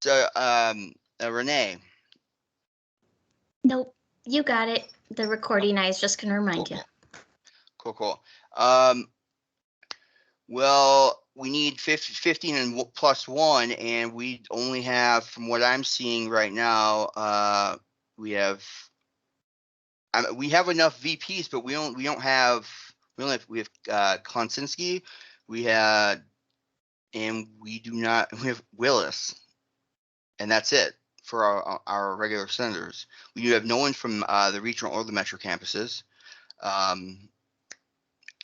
So, Renee. Nope, you got it. The recording I was just going to remind you. Cool. Well, we need 15 and plus 1, and we only have, from what I'm seeing right now, we have enough VPs, but we only have Konsinski, we have Willis, and that's it for our regular senators. We have no one from the regional or the metro campuses.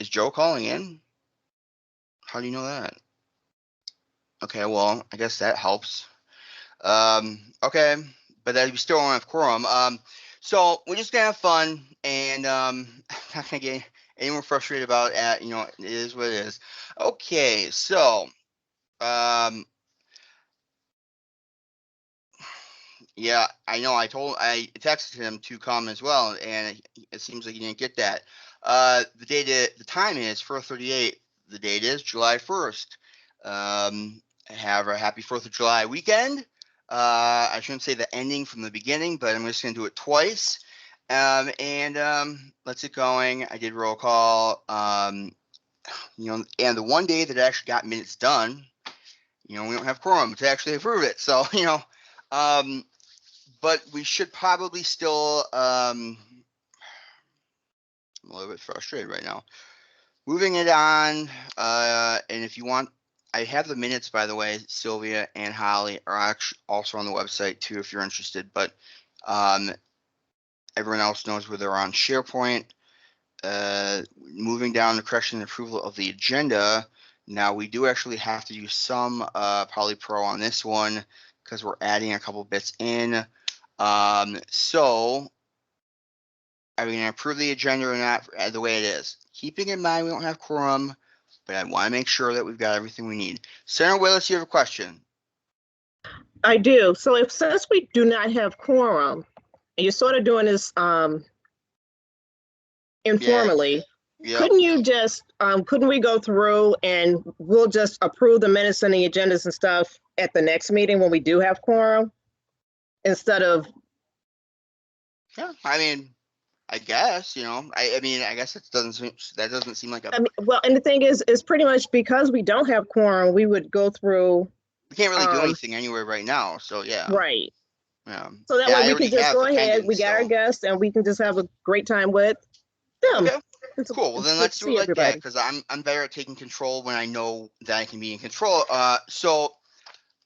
Is Joe calling in? How do you know that? Okay, well, I guess that helps. Okay, but we still don't have quorum. So we're just gonna have fun, and I'm not gonna get any more frustrated about it. It is what it is. Okay, so yeah, I know. I texted him to come as well, and it seems like he didn't get that. The time is 4:38. The date is July 1st. Have a happy 4th of July weekend. I shouldn't say the ending from the beginning, but I'm just gonna do it twice. Let's get going. I did roll call. And the one day that I actually got minutes done, we don't have quorum to actually approve it. So, but we should probably still. I'm a little bit frustrated right now. Moving it on, and if you want, I have the minutes, by the way. Sylvia and Holly are actually also on the website too, if you're interested. But everyone else knows where they're on SharePoint. Moving down to correction and approval of the agenda. Now we do actually have to use some PolyPro on this one because we're adding a couple bits in. So are we going to approve the agenda or not the way it is? Keeping in mind we don't have quorum, but I want to make sure that we've got everything we need. Senator Willis, you have a question? I do. So since we do not have quorum, and you're sort of doing this informally, couldn't you just, couldn't we go through and we'll just approve the minutes and the agendas and stuff at the next meeting when we do have quorum instead of? Yeah, I mean, I guess, I guess that doesn't seem like well, and the thing is pretty much because we don't have quorum, we would go through. We can't really do anything anywhere right now, so yeah. Right. Yeah. So that way we can just go ahead, we got our guests, and we can just have a great time with them. Okay. Cool. Well, then let's do it like that, because I'm better at taking control when I know that I can be in control. So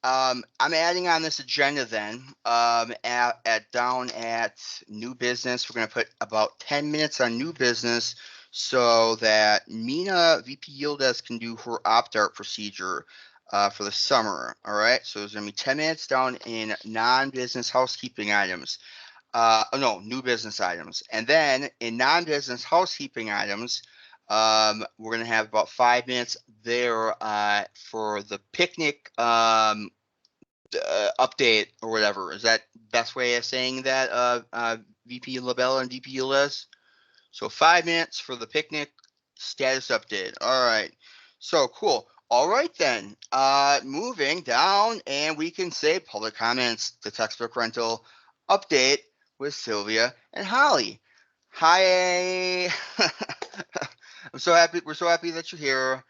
I'm adding on this agenda then. Down at new business, we're gonna put about 10 minutes on new business so that Mina VP Yildiz can do her opt-out procedure for the summer. All right. So there's gonna be 10 minutes down in non-business housekeeping items. No, new business items. And then in non-business housekeeping items, we're going to have about 5 minutes there for the picnic update or whatever. Is that best way of saying that, VP LaBella and VP Yildiz? So 5 minutes for the picnic status update. All right. So cool. All right then. Moving down, and we can say public comments, the textbook rental update with Sylvia and Holly. Hi. I'm so happy. We're so happy that you're here.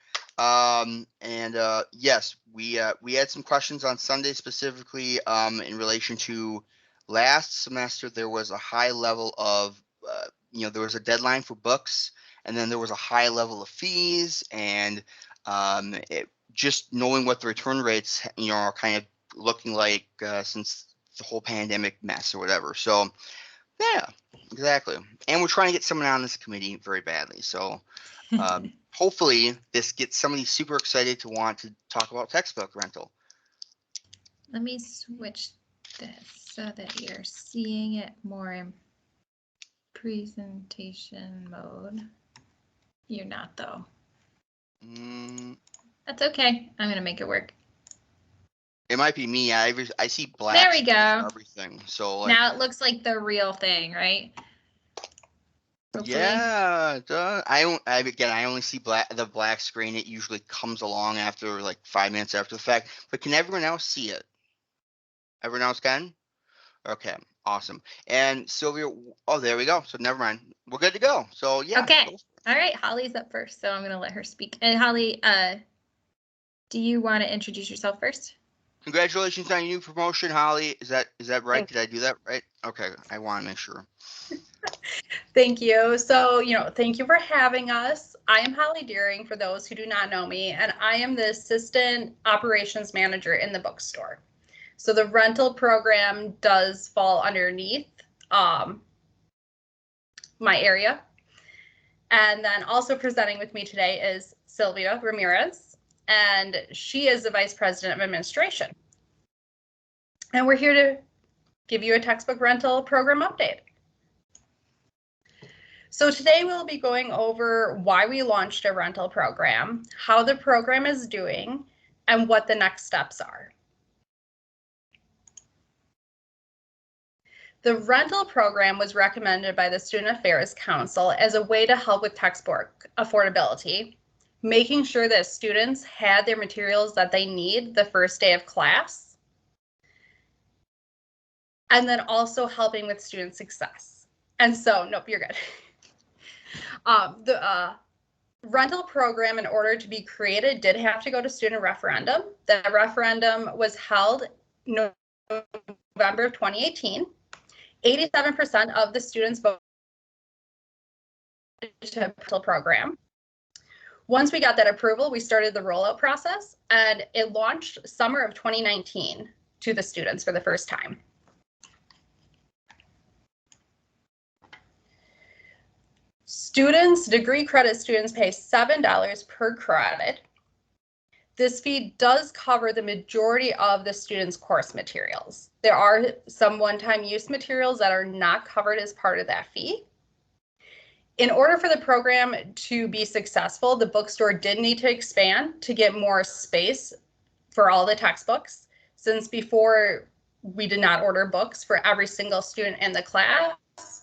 Yes, we had some questions on Sunday specifically in relation to last semester. There was a high level of there was a deadline for books, and then there was a high level of fees, and just knowing what the return rates are kind of looking like since the whole pandemic mess or whatever. So yeah, exactly. And we're trying to get someone on this committee very badly. So hopefully this gets somebody super excited to want to talk about textbook rental. Let me switch this so that you're seeing it more in presentation mode. You're not though. That's okay. I'm gonna make it work. It might be me. I see black. There we go. Everything. So now it looks like the real thing, right? Hopefully. Yeah, I only see the black screen. It usually comes along after like 5 minutes after the fact. But can everyone else see it? Everyone else can? Okay, awesome. And Sylvia, oh, there we go. So never mind. We're good to go. So yeah. Okay. All right. Holly's up first, so I'm going to let her speak. And Holly, do you want to introduce yourself first? Congratulations on your new promotion, Holly. Is that right? Did I do that right? Okay, I want to make sure. Thank you. So, thank you for having us. I am Holly Deering, for those who do not know me, and I am the Assistant Operations Manager in the bookstore. So the rental program does fall underneath my area. And then also presenting with me today is Sylvia Ramirez, and she is the Vice President of Administration. And we're here to give you a textbook rental program update. So today we'll be going over why we launched a rental program, how the program is doing, and what the next steps are. The rental program was recommended by the Student Affairs Council as a way to help with textbook affordability, making sure that students had their materials that they need the first day of class, and then also helping with student success. And so, nope, you're good. The rental program, in order to be created, did have to go to student referendum. The referendum was held November of 2018. 87% of the students voted to the rental program. Once we got that approval, we started the rollout process, and it launched summer of 2019 to the students for the first time. Degree credit students pay $7 per credit. This fee does cover the majority of the students' course materials. There are some one-time use materials that are not covered as part of that fee. In order for the program to be successful, the bookstore did need to expand to get more space for all the textbooks, since before we did not order books for every single student in the class.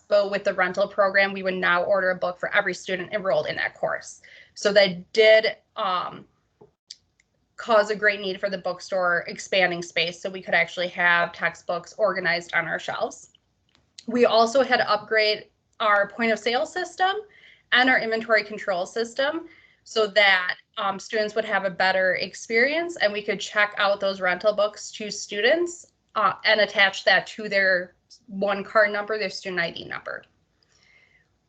But with the rental program, we would now order a book for every student enrolled in that course. So that did cause a great need for the bookstore expanding space so we could actually have textbooks organized on our shelves. We also had to upgrade our point of sale system and our inventory control system so that students would have a better experience, and we could check out those rental books to students and attach that to their one card number, their student ID number.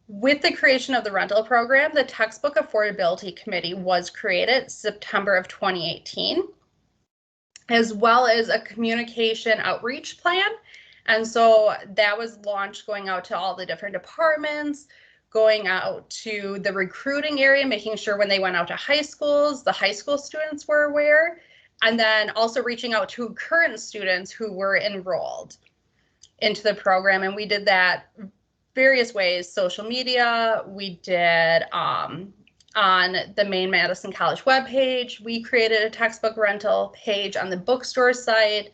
With the creation of the rental program, the Textbook Affordability Committee was created September of 2018, as well as a communication outreach plan. And so that was launched, going out to all the different departments, going out to the recruiting area, making sure when they went out to high schools, the high school students were aware, and then also reaching out to current students who were enrolled into the program. And we did that various ways: social media, we did on the main Madison College webpage, we created a textbook rental page on the bookstore site,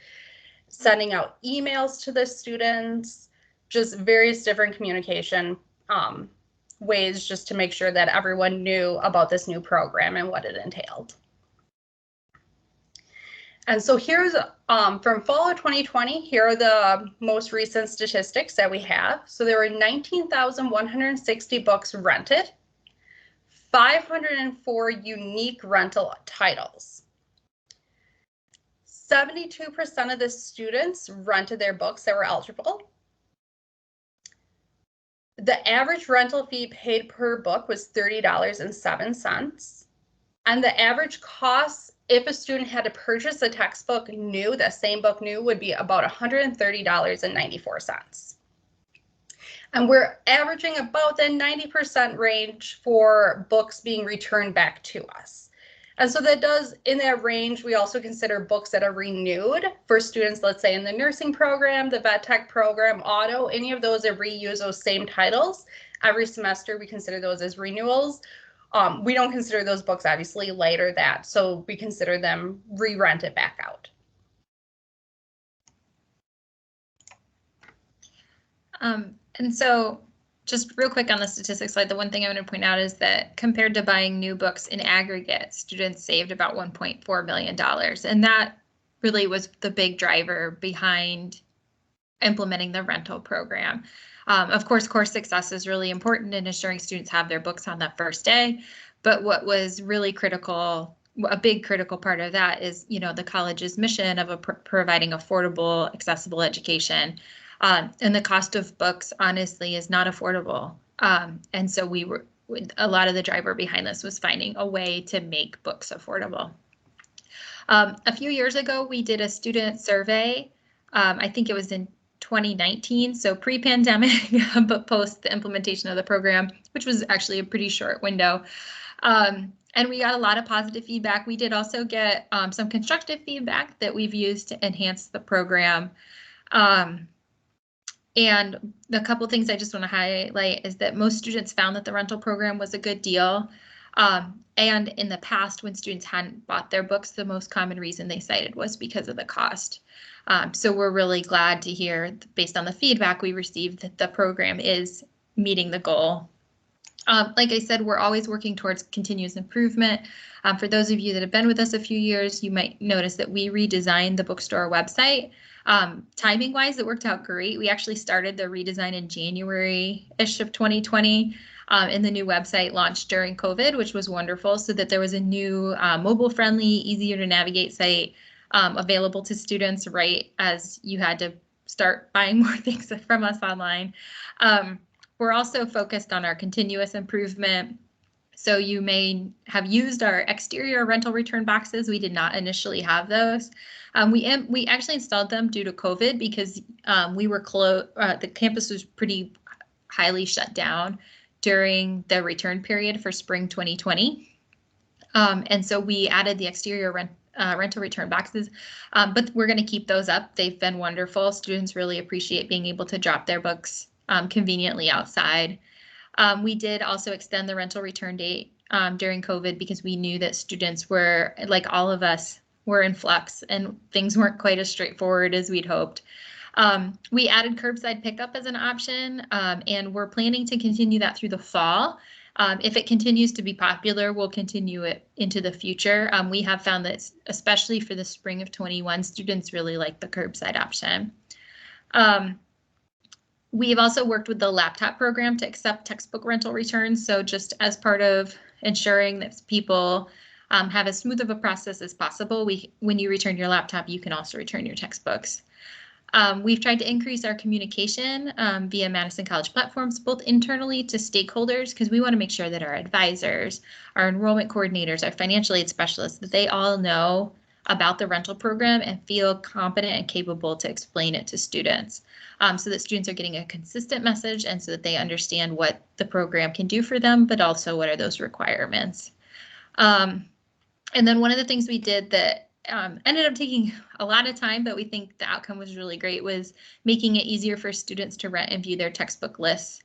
sending out emails to the students, just various different communication ways just to make sure that everyone knew about this new program and what it entailed. And so here's from fall of 2020, here are the most recent statistics that we have. So there were 19,160 books rented, 504 unique rental titles. 72% of the students rented their books that were eligible. The average rental fee paid per book was $30.07. And the average cost, if a student had to purchase a textbook new, the same book new, would be about $130.94. And we're averaging about the 90% range for books being returned back to us. And so that does, in that range, we also consider books that are renewed for students, let's say in the nursing program, the vet tech program, auto, any of those that reuse those same titles. Every semester, we consider those as renewals. We don't consider those books obviously later that, so we consider them re-rented back out. And so just real quick on the statistics slide, the one thing I want to point out is that compared to buying new books in aggregate, students saved about $1.4 million. And that really was the big driver behind implementing the rental program. Of course, course success is really important in ensuring students have their books on that first day. But what was really critical, a big critical part of that is, you know, the college's mission of providing affordable, accessible education. And the cost of books, honestly, is not affordable. And so a lot of the driver behind this was finding a way to make books affordable. A few years ago, we did a student survey. I think it was in 2019, so pre-pandemic, but post the implementation of the program, which was actually a pretty short window. And we got a lot of positive feedback. We did also get some constructive feedback that we've used to enhance the program. And the couple things I just want to highlight is that most students found that the rental program was a good deal. And in the past, when students hadn't bought their books, the most common reason they cited was because of the cost. So we're really glad to hear, based on the feedback we received, that the program is meeting the goal. Like I said, we're always working towards continuous improvement. For those of you that have been with us a few years, you might notice that we redesigned the bookstore website. Timing wise, it worked out great. We actually started the redesign in January-ish of 2020. And the new website launched during COVID, which was wonderful, so that there was a new mobile-friendly, easier to navigate site available to students right as you had to start buying more things from us online. We're also focused on our continuous improvement. So you may have used our exterior rental return boxes. We did not initially have those. We actually installed them due to COVID because we were closed. The campus was pretty highly shut down during the return period for spring 2020. And so we added the exterior rental return boxes, but we're going to keep those up. They've been wonderful. Students really appreciate being able to drop their books conveniently outside. We did also extend the rental return date during COVID because we knew that students were, like all of us, were in flux and things weren't quite as straightforward as we'd hoped. We added curbside pickup as an option, and we're planning to continue that through the fall. If it continues to be popular, we'll continue it into the future. We have found that, especially for the spring of 21, students really like the curbside option. We've also worked with the laptop program to accept textbook rental returns. So just as part of ensuring that people have as smooth of a process as possible, when you return your laptop, you can also return your textbooks. We've tried to increase our communication via Madison College platforms, both internally to stakeholders, because we want to make sure that our advisors, our enrollment coordinators, our financial aid specialists, that they all know about the rental program and feel competent and capable to explain it to students, so that students are getting a consistent message and so that they understand what the program can do for them, but also what are those requirements. And then one of the things we did that ended up taking a lot of time, but we think the outcome was really great, was making it easier for students to rent and view their textbook lists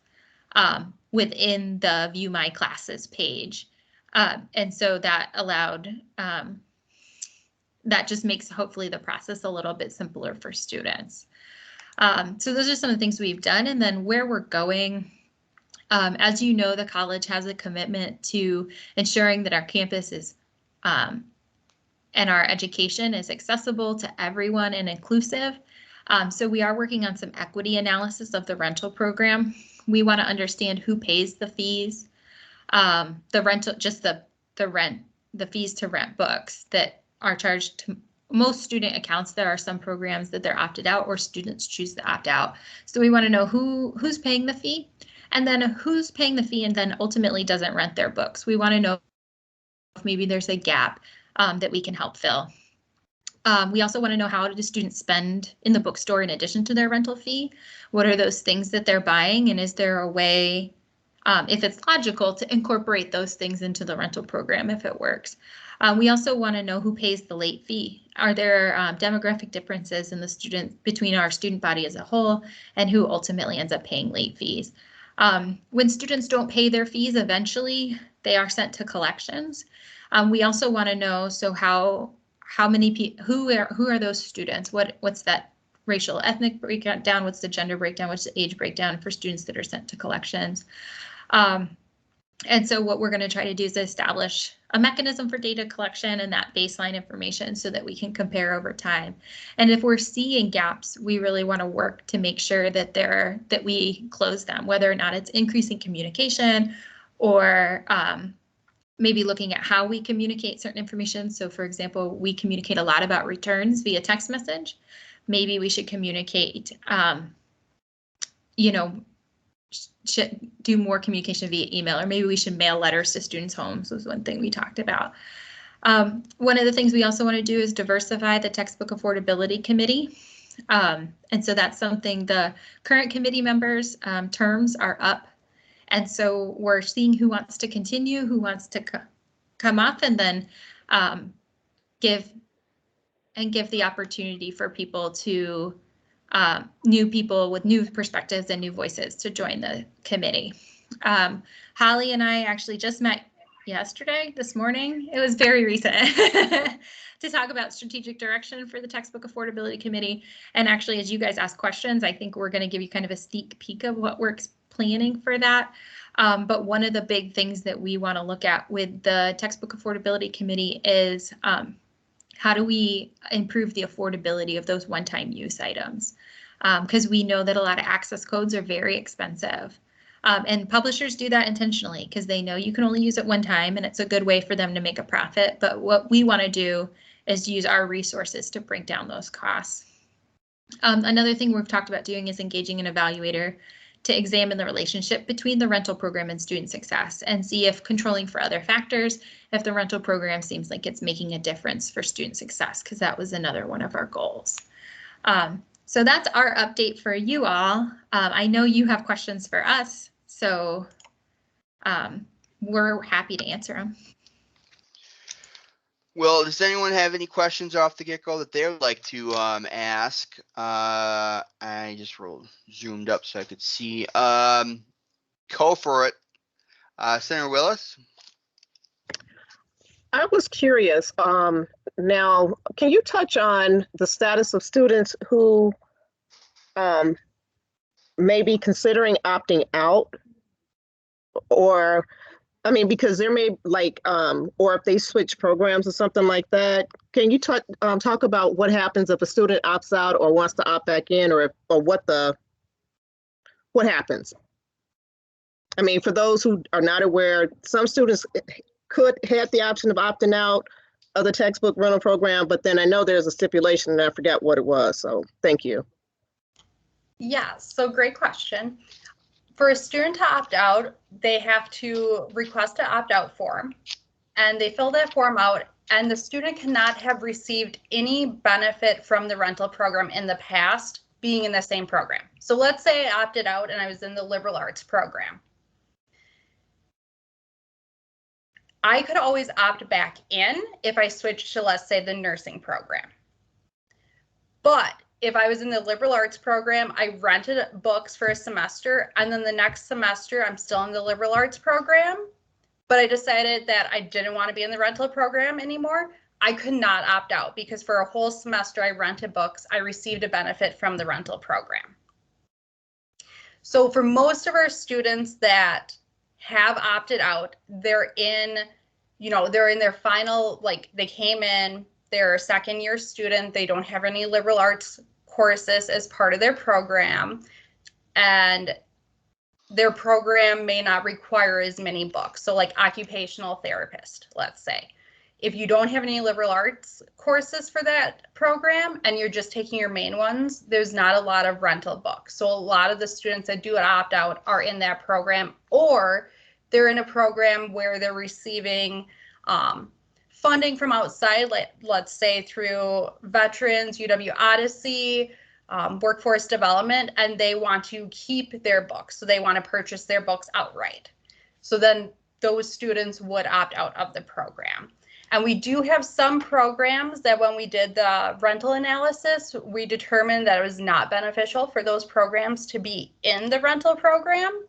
within the View My Classes page. And so that allowed, that just makes hopefully the process a little bit simpler for students. So those are some of the things we've done, and then where we're going. As you know, the college has a commitment to ensuring that our campus is and our education is accessible to everyone and inclusive. So we are working on some equity analysis of the rental program. We want to understand who pays the fees, the rental, just the fees to rent books that are charged to most student accounts. There are some programs that they're opted out or students choose to opt out. So we want to know who's paying the fee, and then who's paying the fee and then ultimately doesn't rent their books. We want to know if maybe there's a gap that we can help fill. We also want to know, how do students spend in the bookstore in addition to their rental fee? What are those things that they're buying, and is there a way, if it's logical, to incorporate those things into the rental program if it works? We also want to know who pays the late fee. Are there demographic differences in the between our student body as a whole, and who ultimately ends up paying late fees? When students don't pay their fees, eventually they are sent to collections. We also want to know, so how many people, who are those students? What's that racial, ethnic breakdown? What's the gender breakdown? What's the age breakdown for students that are sent to collections? And so what we're going to try to do is establish a mechanism for data collection and that baseline information so that we can compare over time. And if we're seeing gaps, we really want to work to make sure that we close them, whether or not it's increasing communication or maybe looking at how we communicate certain information. So for example, we communicate a lot about returns via text message. Maybe we should communicate, should do more communication via email, or maybe we should mail letters to students' homes was one thing we talked about. One of the things we also want to do is diversify the textbook affordability committee. And so that's something the current committee members' terms are up. And so we're seeing who wants to continue, who wants to come up, and then give the opportunity for people to new people with new perspectives and new voices to join the committee. Holly and I actually just met this morning. It was very recent to talk about strategic direction for the textbook affordability committee. And actually, as you guys ask questions, I think we're going to give you kind of a sneak peek of what we're planning for that. But one of the big things that we want to look at with the textbook affordability committee is how do we improve the affordability of those one-time use items? Because we know that a lot of access codes are very expensive. And publishers do that intentionally because they know you can only use it one time and it's a good way for them to make a profit. But what we want to do is use our resources to bring down those costs. Another thing we've talked about doing is engaging an evaluator to examine the relationship between the rental program and student success and see if controlling for other factors, if the rental program seems like it's making a difference for student success, because that was another one of our goals. So that's our update for you all. I know you have questions for us, so we're happy to answer them. Well, does anyone have any questions off the get-go that they would like to ask? I just zoomed up so I could see. Go for it. Senator Willis? I was curious. Now, can you touch on the status of students who may be considering opting out? Or, I mean, because there may or if they switch programs or something like that, can you talk about what happens if a student opts out or wants to opt back in, or what happens? I mean, for those who are not aware, some students could have the option of opting out of the textbook rental program, but then I know there's a stipulation and I forgot what it was. So thank you. Yeah, so great question. For a student to opt out, they have to request an opt-out form, and they fill that form out, and the student cannot have received any benefit from the rental program in the past being in the same program. So let's say I opted out and I was in the liberal arts program. I could always opt back in if I switched to, let's say, the nursing program. But if I was in the liberal arts program, I rented books for a semester, and then the next semester I'm still in the liberal arts program, but I decided that I didn't want to be in the rental program anymore, I could not opt out because for a whole semester I rented books, I received a benefit from the rental program. So for most of our students that have opted out, they're in their final, they came in, they're a second-year student, they don't have any liberal arts courses as part of their program, and their program may not require as many books. So like occupational therapist, let's say. If you don't have any liberal arts courses for that program and you're just taking your main ones, there's not a lot of rental books. So a lot of the students that do opt out are in that program, or they're in a program where they're receiving funding from outside, let's say through Veterans, UW Odyssey, Workforce Development, and they want to keep their books. So they want to purchase their books outright. So then those students would opt out of the program. And we do have some programs that when we did the rental analysis, we determined that it was not beneficial for those programs to be in the rental program.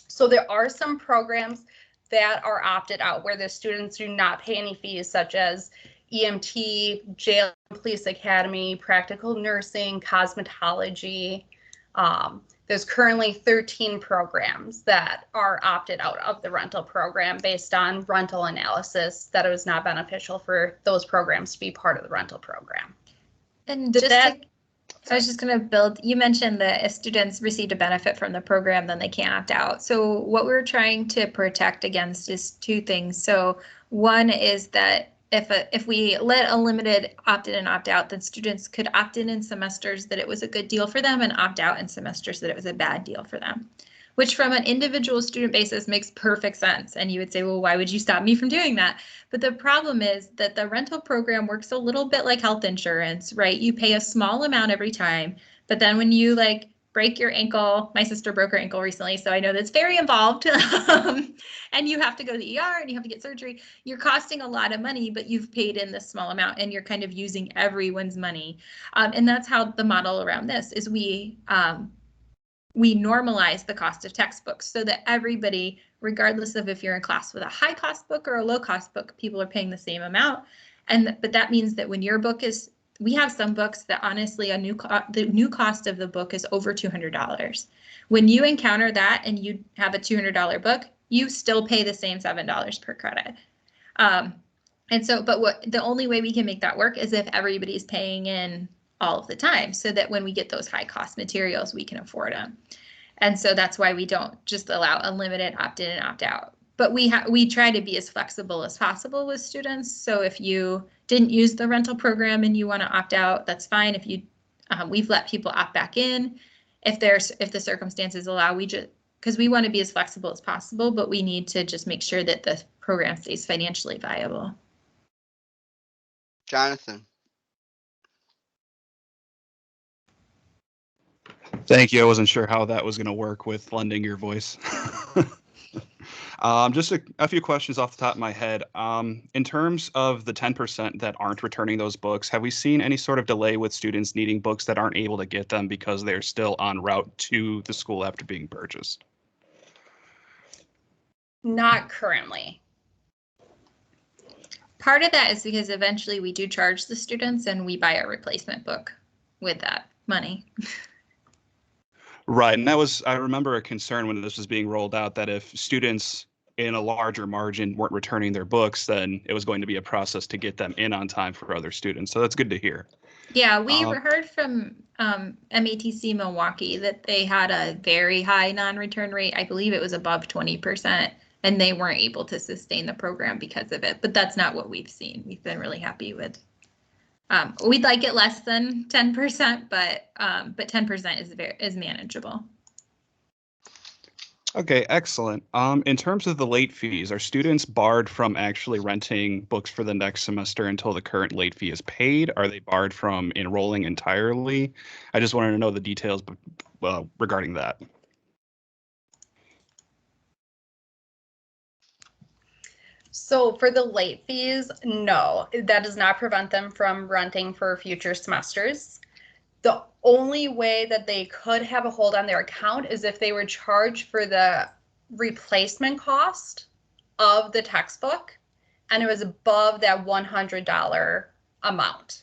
So there are some programs that are opted out where the students do not pay any fees, such as EMT, jail and police academy, practical nursing, cosmetology, There's currently 13 programs that are opted out of the rental program based on rental analysis that it was not beneficial for those programs to be part of the rental program. And I was just going to build, you mentioned that if students received a benefit from the program, then they can't opt out. So what we're trying to protect against is two things. So one is that if we let unlimited opt-in and opt-out, then students could opt in semesters that it was a good deal for them and opt out in semesters that it was a bad deal for them, which from an individual student basis makes perfect sense. And you would say, well, why would you stop me from doing that? But the problem is that the rental program works a little bit like health insurance, right? You pay a small amount every time, but then when you like break your ankle, my sister broke her ankle recently, so I know that's very involved, and you have to go to the ER and you have to get surgery, you're costing a lot of money, but you've paid in this small amount and you're kind of using everyone's money. And that's how the model around this is we normalize the cost of textbooks so that everybody, regardless of if you're in class with a high cost book or a low cost book, people are paying the same amount. But that means that when your book is, we have some books that honestly the new cost of the book is over $200. When you encounter that and you have a $200 book, you still pay the same $7 per credit. And so, but the only way we can make that work is if everybody's paying in all of the time, so that when we get those high cost materials, we can afford them. And so that's why we don't just allow unlimited opt-in and opt-out. But we try to be as flexible as possible with students. So if you didn't use the rental program and you want to opt out, that's fine. If you, we've let people opt back in if the circumstances allow. Because we want to be as flexible as possible, but we need to just make sure that the program stays financially viable. Jonathan. Thank you. I wasn't sure how that was going to work with lending your voice. Just a few questions off the top of my head. In terms of the 10% that aren't returning those books, have we seen any sort of delay with students needing books that aren't able to get them because they're still en route to the school after being purchased? Not currently. Part of that is because eventually we do charge the students and we buy a replacement book with that money. Right, and I remember a concern when this was being rolled out that if students in a larger margin weren't returning their books, then it was going to be a process to get them in on time for other students. So that's good to hear. Yeah, we heard from MATC Milwaukee that they had a very high non-return rate. I believe it was above 20%, and they weren't able to sustain the program because of it. But that's not what we've seen. We've been really happy with. We'd like it less than 10%, but 10% is manageable. Okay, excellent. In terms of the late fees, are students barred from actually renting books for the next semester until the current late fee is paid? Are they barred from enrolling entirely? I just wanted to know the details regarding that. So for the late fees, no, that does not prevent them from renting for future semesters. The only way that they could have a hold on their account is if they were charged for the replacement cost of the textbook and it was above that $100 amount.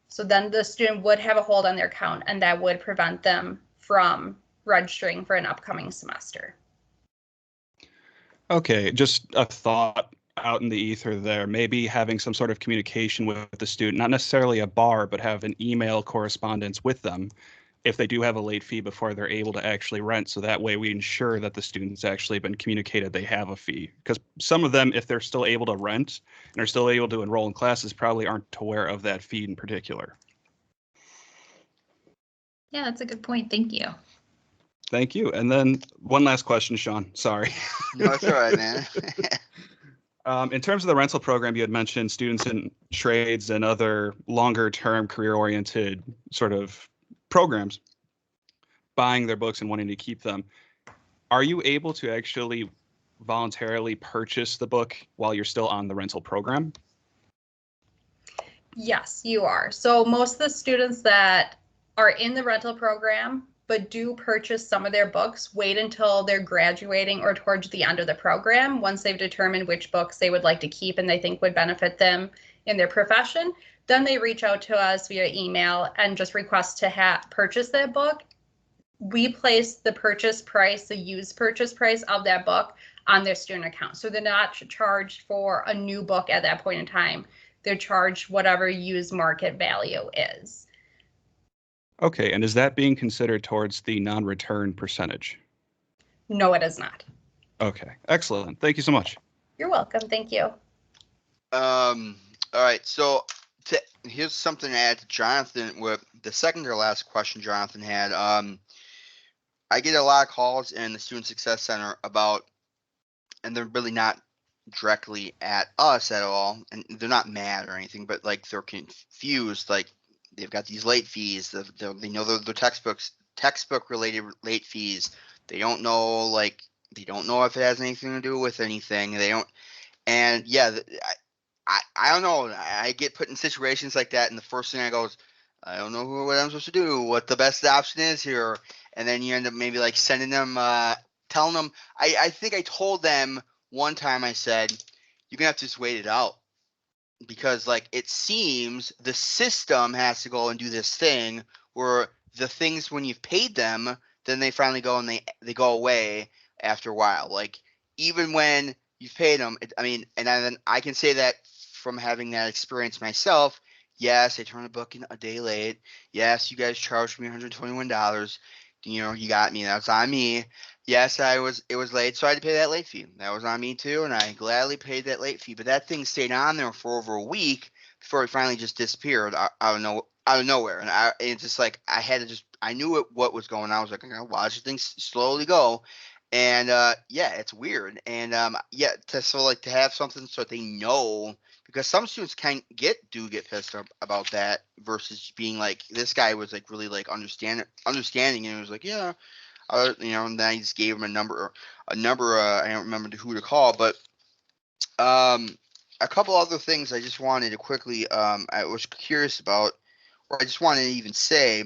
So then the student would have a hold on their account and that would prevent them from registering for an upcoming semester. Okay, just a thought out in the ether there. Maybe having some sort of communication with the student, not necessarily a bar, but have an email correspondence with them if they do have a late fee before they're able to actually rent. So that way we ensure that the student's actually been communicated they have a fee. Because some of them, if they're still able to rent and are still able to enroll in classes, probably aren't aware of that fee in particular. Yeah, that's a good point. Thank you. Thank you. And then one last question, Sean. Sorry. No, it's all right, man. In terms of the rental program, you had mentioned students in trades and other longer-term career-oriented sort of programs buying their books and wanting to keep them. Are you able to actually voluntarily purchase the book while you're still on the rental program? Yes, you are. So most of the students that are in the rental program but do purchase some of their books, wait until they're graduating or towards the end of the program, once they've determined which books they would like to keep and they think would benefit them in their profession. Then they reach out to us via email and just request to purchase that book. We place the purchase price, the used purchase price of that book on their student account. So they're not charged for a new book at that point in time. They're charged whatever used market value is. Okay, and is that being considered towards the non-return percentage? No, it is not. Okay, excellent. Thank you so much. You're welcome. Thank you. All right. So here's something to add to Jonathan with the second to last question Jonathan had. I get a lot of calls in the Student Success Center about, and they're really not directly at us at all, and they're not mad or anything, but like they're confused. Like they've got these late fees. They know they're textbook related late fees. They don't know if it has anything to do with anything. They don't, and yeah, I don't know. I get put in situations like that, and the first thing I go is, I don't know what I'm supposed to do, what the best option is here. And then you end up maybe like sending them, telling them, I think I told them one time, I said, you're going to have to just wait it out. Because like it seems the system has to go and do this thing where the things when you've paid them, then they finally go and they go away after a while. Like even when you've paid them, and then I can say that from having that experience myself. Yes, I turned a book in a day late. Yes, you guys charged me $121. You got me. That's on me. Yes, it was late, so I had to pay that late fee. That was on me too, and I gladly paid that late fee. But that thing stayed on there for over a week before it finally just disappeared out of nowhere. And it's just like I knew what was going on. I was like, I'm gonna watch things slowly go. And yeah, it's weird. And yeah, to have something so they know, because some students do get pissed about that versus being like, this guy was like really like understanding, and it was like, yeah, and then I just gave him a number. I don't remember who to call, but a couple other things I just wanted to quickly, I was curious about, or I just wanted to even say,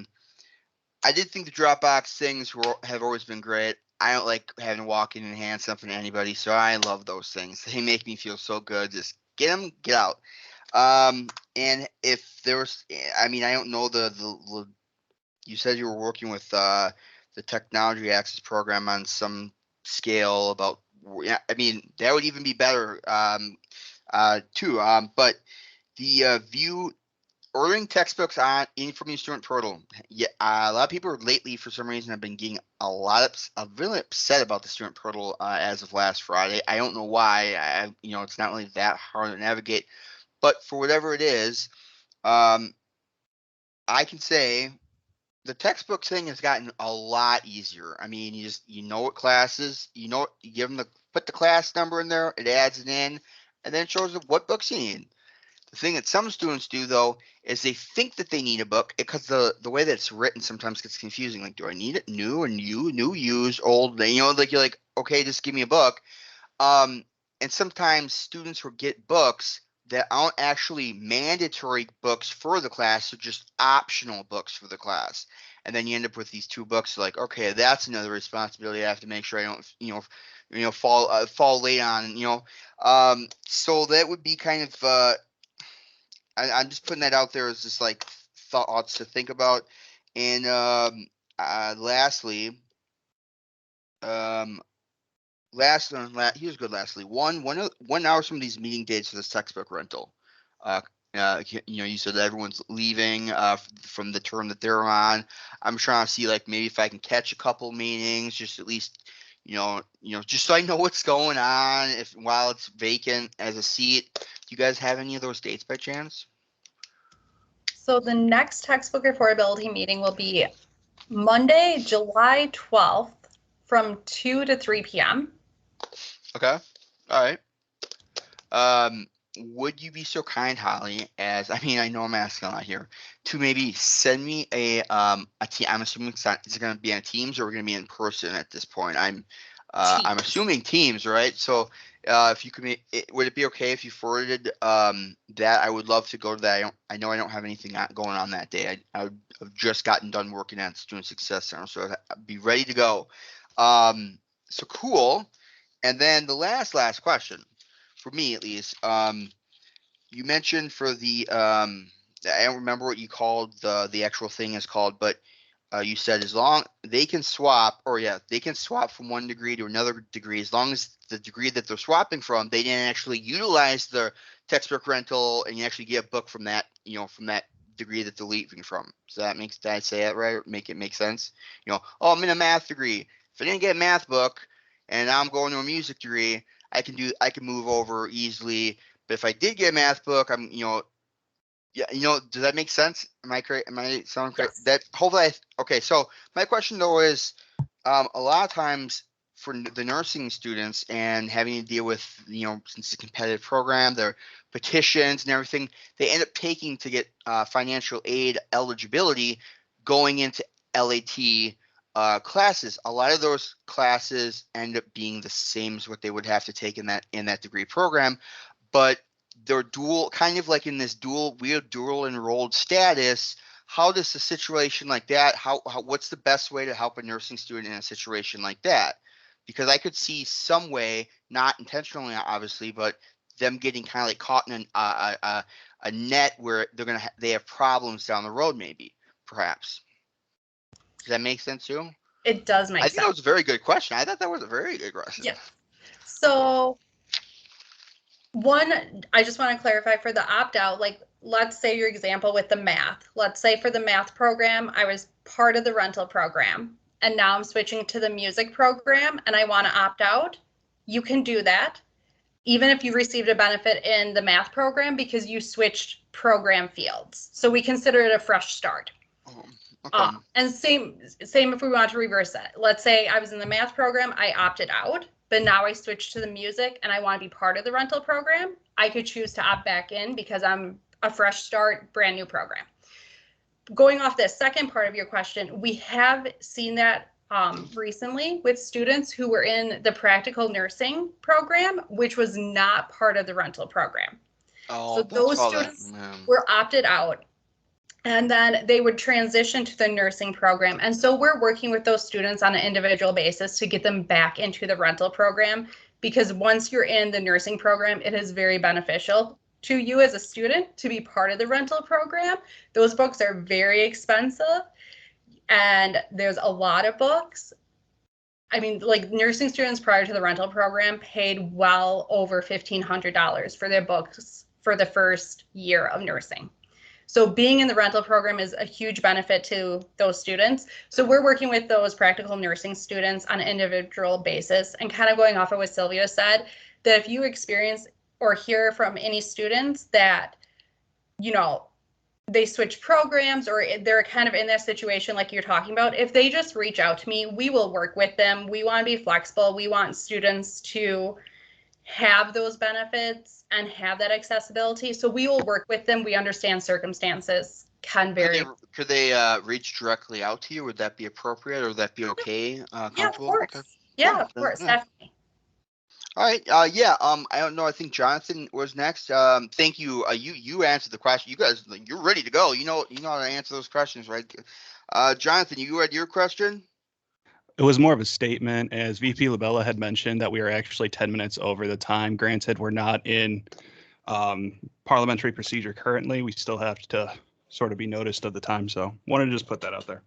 I did think the Dropbox things have always been great. I don't like having to walk in and hand something to anybody, so I love those things. They make me feel so good. Just get them, get out. And if there was, I don't know the you said you were working with the Technology Access Program on some scale about, that would even be better too. But the ordering textbooks from your student portal. Yeah, a lot of people lately, for some reason, have been getting I'm really upset about the student portal as of last Friday. I don't know why. It's not really that hard to navigate, but for whatever it is, I can say the textbook thing has gotten a lot easier. You know what classes, you give them put the class number in there, it adds it in, and then it shows them what books you need. The thing that some students do, though, is they think that they need a book because the way that it's written sometimes gets confusing. Like, do I need it new, used, old? You're like, okay, just give me a book. And sometimes students will get books that aren't actually mandatory books for the class, so just optional books for the class. And then you end up with these two books. Like, okay, that's another responsibility I have to make sure I don't, fall late on. So that would be kind of. I'm just putting that out there as just like thoughts to think about. And lastly, here's good. Lastly, one hour some of these meeting dates for this textbook rental. You said that everyone's leaving from the term that they're on. I'm trying to see like maybe if I can catch a couple meetings, just at least just so I know what's going on while it's vacant as a seat. Do you guys have any of those dates by chance? So the next textbook affordability meeting will be Monday, July 12th from 2 to 3 p.m. Okay. All right. Would you be so kind, Holly, as I know I'm asking a lot here, to maybe send me I'm assuming it's going to be on Teams or we're going to be in person at this point. I'm assuming Teams, right? So if you could, would it be okay if you forwarded that? I would love to go to that. I know I don't have anything going on that day. I've just gotten done working at Student Success Center, so I'd be ready to go. So cool. And then the last question, for me at least, you mentioned for the I don't remember what you called the actual thing is called, but you said as long they can swap, or yeah, they can swap from one degree to another degree as long as the degree that they're swapping from, they didn't actually utilize the textbook rental, and you actually get a book from that, from that degree that they're leaving from. So did I say that right? Or make it make sense? Oh, I'm in a math degree. If I didn't get a math book and now I'm going to a music degree, I can move over easily. But if I did get a math book, I'm, yeah, does that make sense? Am I correct? Am I sounding correct? Yes. That hopefully, okay. So my question though is, a lot of times for the nursing students and having to deal with, since it's a competitive program, their petitions and everything, they end up taking to get financial aid eligibility going into LAT classes. A lot of those classes end up being the same as what they would have to take in that degree program, but they're dual, kind of like in this weird dual enrolled status. How does a situation like that, what's the best way to help a nursing student in a situation like that? Because I could see some way, not intentionally, obviously, but them getting kind of like caught in a net where they have problems down the road, maybe, perhaps. Does that make sense too? It does make I sense. think that was a very good question. I thought that was a very good question. Yeah. So one, I just want to clarify for the opt-out, like, let's say your example with the math. Let's say for the math program, I was part of the rental program, and now I'm switching to the music program and I want to opt out. You can do that, even if you received a benefit in the math program, because you switched program fields. So we consider it a fresh start. Okay. And same if we want to reverse that. Let's say I was in the math program, I opted out, but now I switched to the music and I want to be part of the rental program. I could choose to opt back in because I'm a fresh start, brand new program. Going off the second part of your question, we have seen that recently with students who were in the practical nursing program, which was not part of the rental program. Oh, so those students were opted out, and then they would transition to the nursing program. And so we're working with those students on an individual basis to get them back into the rental program, because once you're in the nursing program, it is very beneficial to you as a student to be part of the rental program. Those books are very expensive, and there's a lot of books. I mean, like, nursing students prior to the rental program paid well over $1,500 for their books for the first year of nursing. So being in the rental program is a huge benefit to those students. So we're working with those practical nursing students on an individual basis, and kind of going off of what Sylvia said, that if you experience or hear from any students that, they switch programs or they're kind of in that situation like you're talking about, if they just reach out to me, we will work with them. We want to be flexible. We want students to have those benefits and have that accessibility. So we will work with them. We understand circumstances can vary. Could they reach directly out to you? Would that be appropriate, or would that be okay? Yeah, of Comfortable? course. Okay. Yeah, of course, Yeah. definitely. All right. Yeah. I don't know. I think Jonathan was next. Thank you. You answered the question. You guys, you're ready to go. You know how to answer those questions, right? Jonathan, you had your question? It was more of a statement, as VP Labella had mentioned, that we are actually 10 minutes over the time. Granted, we're not in parliamentary procedure currently. We still have to sort of be noticed of the time. So wanted to just put that out there.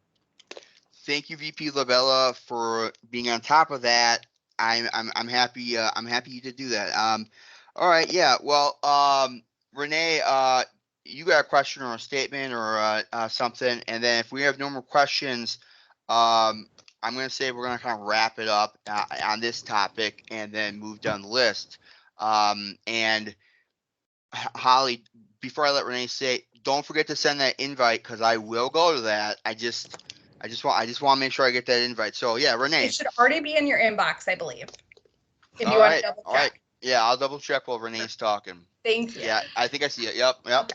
Thank you, VP Labella, for being on top of that. I'm happy. I'm happy you did do that. All right. Yeah. Well, Renee, you got a question or a statement or something, and then if we have no more questions, I'm going to say we're going to kind of wrap it up on this topic and then move down the list. And Holly, before I let Renee say, don't forget to send that invite, because I will go to that. I just want to make sure I get that invite. So yeah, Renee. It should already be in your inbox, I believe. If you All want right, to double check. all right. Yeah, I'll double check while Renee's talking. Thank you. Yeah, I think I see it. Yep.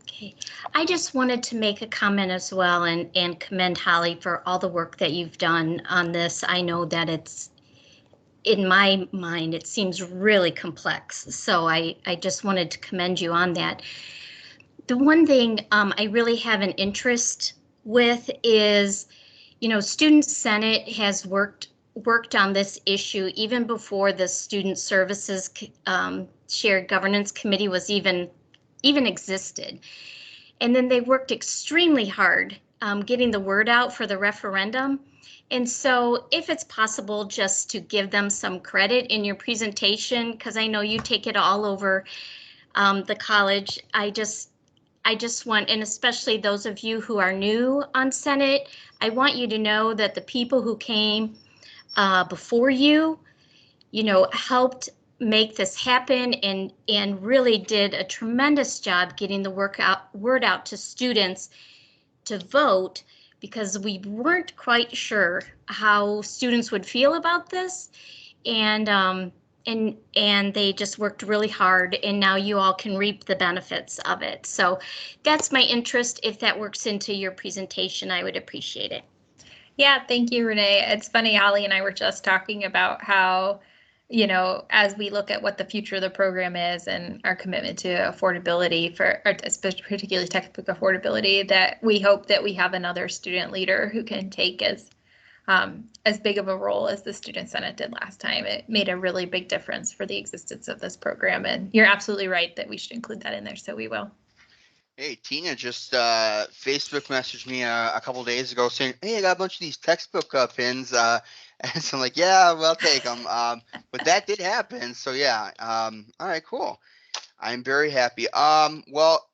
Okay, I just wanted to make a comment as well and commend Holly for all the work that you've done on this. I know that it's, in my mind, it seems really complex. So I just wanted to commend you on that. The one thing I really have an interest with is, Student Senate has worked on this issue even before the Student Services Shared Governance Committee was even existed. And then they worked extremely hard getting the word out for the referendum. And so if it's possible just to give them some credit in your presentation, because I know you take it all over the college, I just want, and especially those of you who are new on Senate, I want you to know that the people who came before you, helped make this happen and really did a tremendous job getting the word out to students to vote, because we weren't quite sure how students would feel about this. And they just worked really hard, and now you all can reap the benefits of it. So that's my interest. If that works into your presentation, I would appreciate it. Yeah, thank you, Renee. It's funny, Holly and I were just talking about how, as we look at what the future of the program is and our commitment to affordability especially particularly textbook affordability, that we hope that we have another student leader who can take as big of a role as the Student Senate did last time. It made a really big difference for the existence of this program, and you're absolutely right that we should include that in there, so we will. Hey, Tina just Facebook messaged me a couple days ago saying, "Hey, I got a bunch of these textbook pins," and so I'm like, "Yeah, well, I'll take them." But that did happen, so yeah. All right, cool. I'm very happy. Well,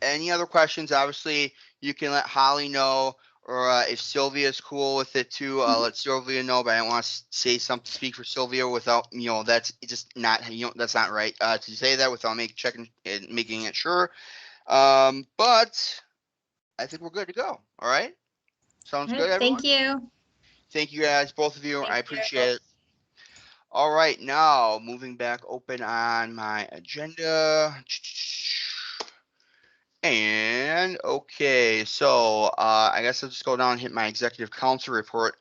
any other questions? Obviously, you can let Holly know, or if Sylvia's cool with it too, let Sylvia know. But I don't want to say something, speak for Sylvia without, that's just not, that's not right to say that without making it sure. But I think we're good to go. All right. Sounds good, everyone. Thank you. Thank you guys, both of you. Thank I appreciate it. All right, now moving back open on my agenda. And okay, so I guess I'll just go down and hit my executive council report.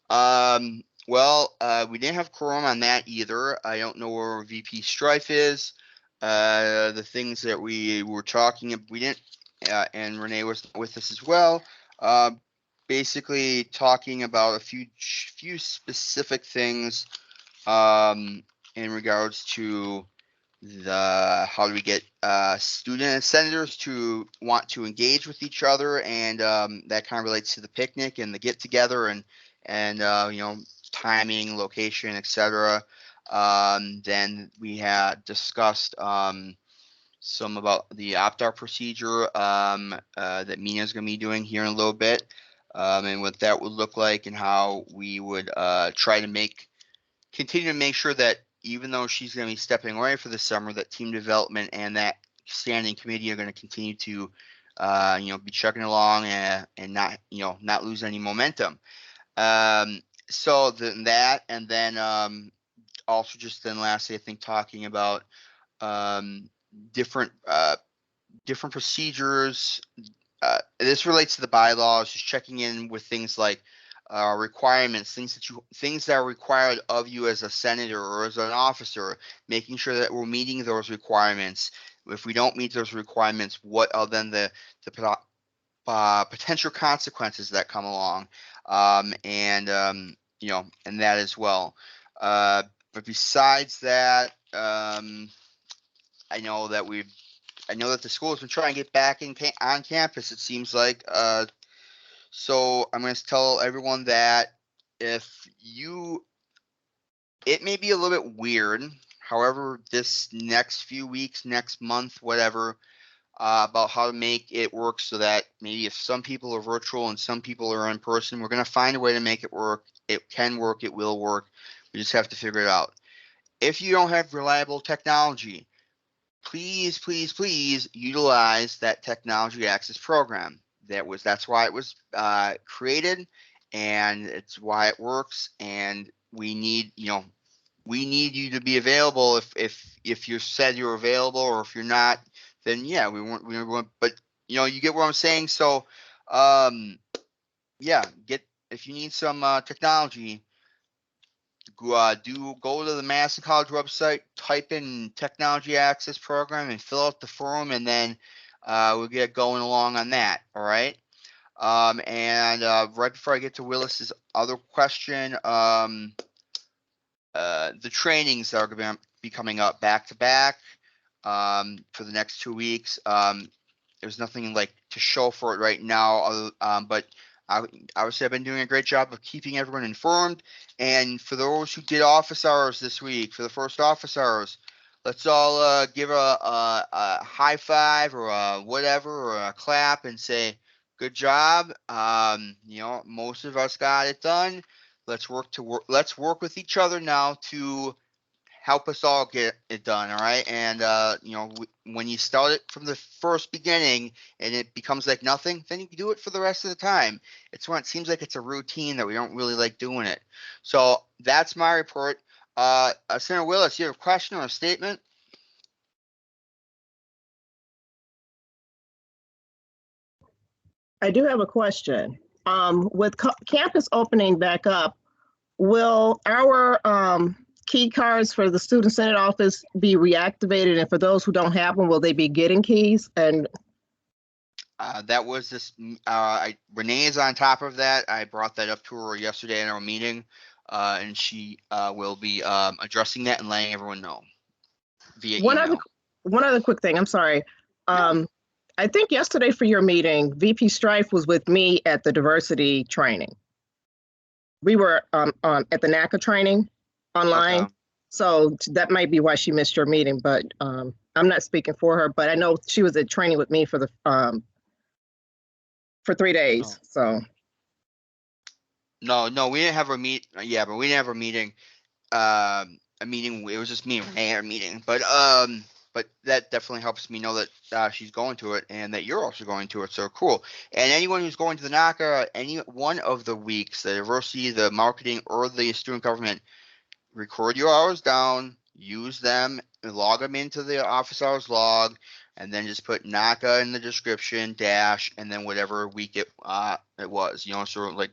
Well, we didn't have quorum on that either. I don't know where VP Strife is. The things that we were talking, we didn't, and Renee was with us as well. Basically talking about a few specific things in regards to how do we get student and senators to want to engage with each other, and that kind of relates to the picnic and the get together and timing, location, etc. Then we had discussed some about the opt-out procedure that Mina is going to be doing here in a little bit, and what that would look like, and how we would try to continue to make sure that even though she's going to be stepping away for the summer, that team development and that standing committee are going to continue to be chugging along and not lose any momentum. So then that, and then also just then lastly, I think talking about different procedures. This relates to the bylaws, just checking in with things like requirements, things that are required of you as a senator or as an officer, making sure that we're meeting those requirements. If we don't meet those requirements, what are then the potential consequences that come along, and that as well. But besides that, I know that the school has been trying to get back on campus, it seems like. So I'm going to tell everyone that it may be a little bit weird. However, this next few weeks, next month, whatever, about how to make it work so that maybe if some people are virtual and some people are in person, we're going to find a way to make it work. It can work. It will work. We just have to figure it out. If you don't have reliable technology, please, please, please utilize that technology access program. That's why it was created, and it's why it works. And we need you to be available. If you said you're available, or if you're not, then yeah, we weren't. But you get what I'm saying. So, yeah, if you need some technology, go to the Madison College website, type in technology access program, and fill out the form, and then we'll get going along on that. All right. And right before I get to Willis's other question, the trainings that are going to be coming up back to back for the next 2 weeks. there's nothing like to show for it right now. But I would say I've been doing a great job of keeping everyone informed. And for those who did office hours this week, for the first office hours, let's all give a high five or a whatever or a clap and say, good job. You know, most of us got it done. Let's work with each other now to help us all get it done. All right. And, you know, when you start it from the first beginning and it becomes like nothing, then you can do it for the rest of the time. It's when it seems like it's a routine that we don't really like doing it. So that's my report. Senator Willis, you have a question or a statement? I do have a question. With campus opening back up, will our key cards for the Student Senate office be reactivated? And for those who don't have them, will they be getting keys? And That was this. Renee is on top of that. I brought that up to her yesterday in our meeting, and she will be addressing that and letting everyone know via email. One other quick thing. I'm sorry. I think yesterday for your meeting, VP Strife was with me at the diversity training. We were at the NACA training online. Okay. So that might be why she missed your meeting, but I'm not speaking for her, but I know she was at training with me for 3 days. So. No, we didn't have a meet. Yeah, but we didn't have a meeting. A meeting. It was just me and Renee at a meeting. But that definitely helps me know that she's going to it and that you're also going to it. So cool. And anyone who's going to the NACA, any one of the weeks, the diversity, the marketing, or the student government, record your hours down, use them, log them into the office hours log, and then just put NACA in the description, dash, and then whatever week it was, you know, sort of like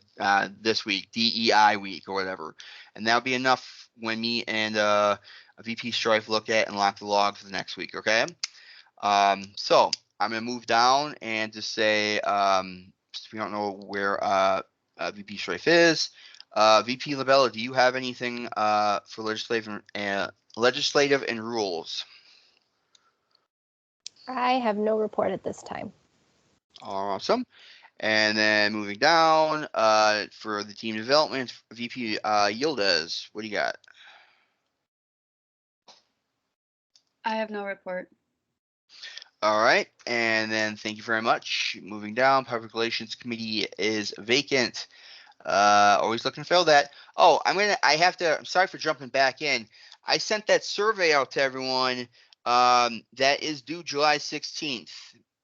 this week, DEI week or whatever. And that'll be enough when me and a VP Strife look at and lock the log for the next week, okay? So I'm going to move down and just say, we don't know where VP Strife is. VP Labella, do you have anything for legislative and rules? I have no report at this time. Awesome. And then moving down for the team development, VP Yildiz, what do you got? I have no report. All right. And then thank you very much. Moving down, Public Relations Committee is vacant. Always looking to fill that. Oh, I'm sorry for jumping back in. I sent that survey out to everyone. That is due July 16th.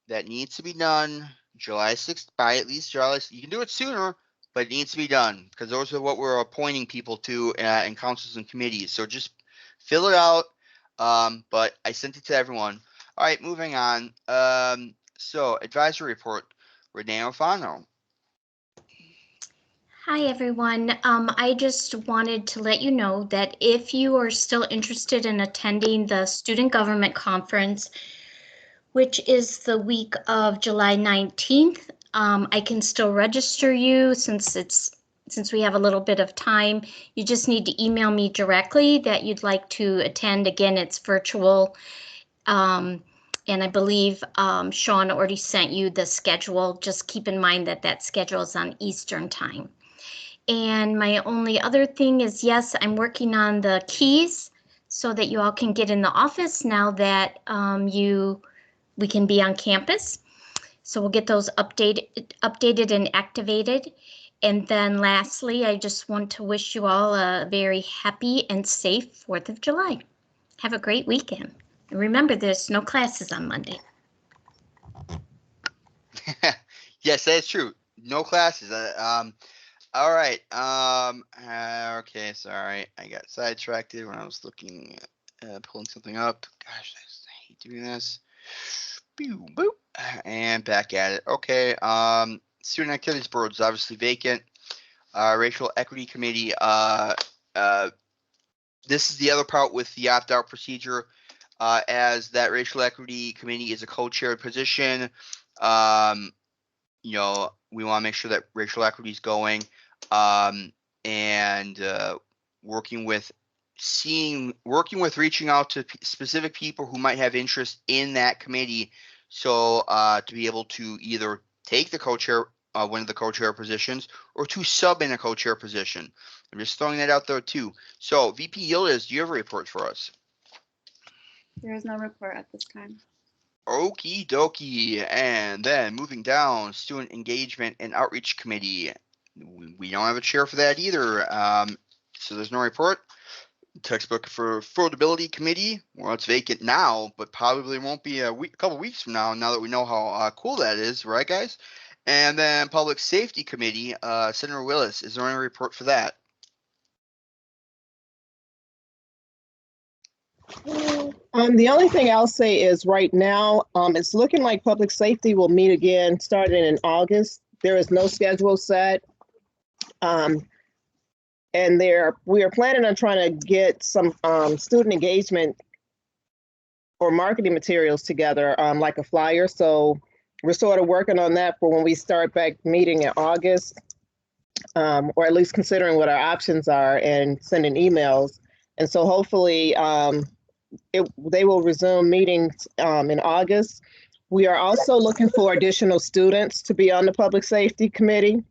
That needs to be done July 6th by at least July. You can do it sooner, but it needs to be done because those are what we're appointing people to in councils and committees. So just fill it out. But I sent it to everyone. All right, moving on. So advisory report, Renee Alfano. Hi, everyone. I just wanted to let you know that if you are still interested in attending the Student Government Conference, which is the week of July 19th, I can still register you since we have a little bit of time. You just need to email me directly that you'd like to attend. Again, it's virtual. And I believe Sean already sent you the schedule. Just keep in mind that schedule is on Eastern time. And my only other thing is, yes, I'm working on the keys so that you all can get in the office now that we can be on campus. So we'll get those updated and activated. And then lastly, I just want to wish you all a very happy and safe 4th of July. Have a great weekend. And remember, there's no classes on Monday. Yes, that's true. No classes. All right. Okay, sorry. I got sidetracked when I was looking at pulling something up. Gosh, I hate doing this. Boop, boop. And back at it. Okay. Student Activities Board is obviously vacant. Racial Equity Committee. This is the other part with the opt-out procedure. As that Racial Equity Committee is a co-chaired position. You know, we want to make sure that racial equity is going, and working with reaching out to specific people who might have interest in that committee So to be able to either take the co-chair, one of the co-chair positions, or to sub in a co-chair position. I'm just throwing that out there too. So VP Yildiz, do you have a report for us? There is no report at this time. Okie dokie. And then moving down, Student Engagement and Outreach Committee. We don't have a chair for that either. So there's no report. Textbook for Affordability Committee. Well, it's vacant now, but probably won't be a couple weeks from now that we know how cool that is, right, guys? And then Public Safety Committee, Senator Willis, is there any report for that? The only thing I'll say is right now, it's looking like public safety will meet again starting in August. There is no schedule set. And we are planning on trying to get some student engagement or marketing materials together, like a flyer. So we're sort of working on that for when we start back meeting in August, or at least considering what our options are and sending emails. And so hopefully they will resume meetings in August. We are also looking for additional students to be on the Public Safety Committee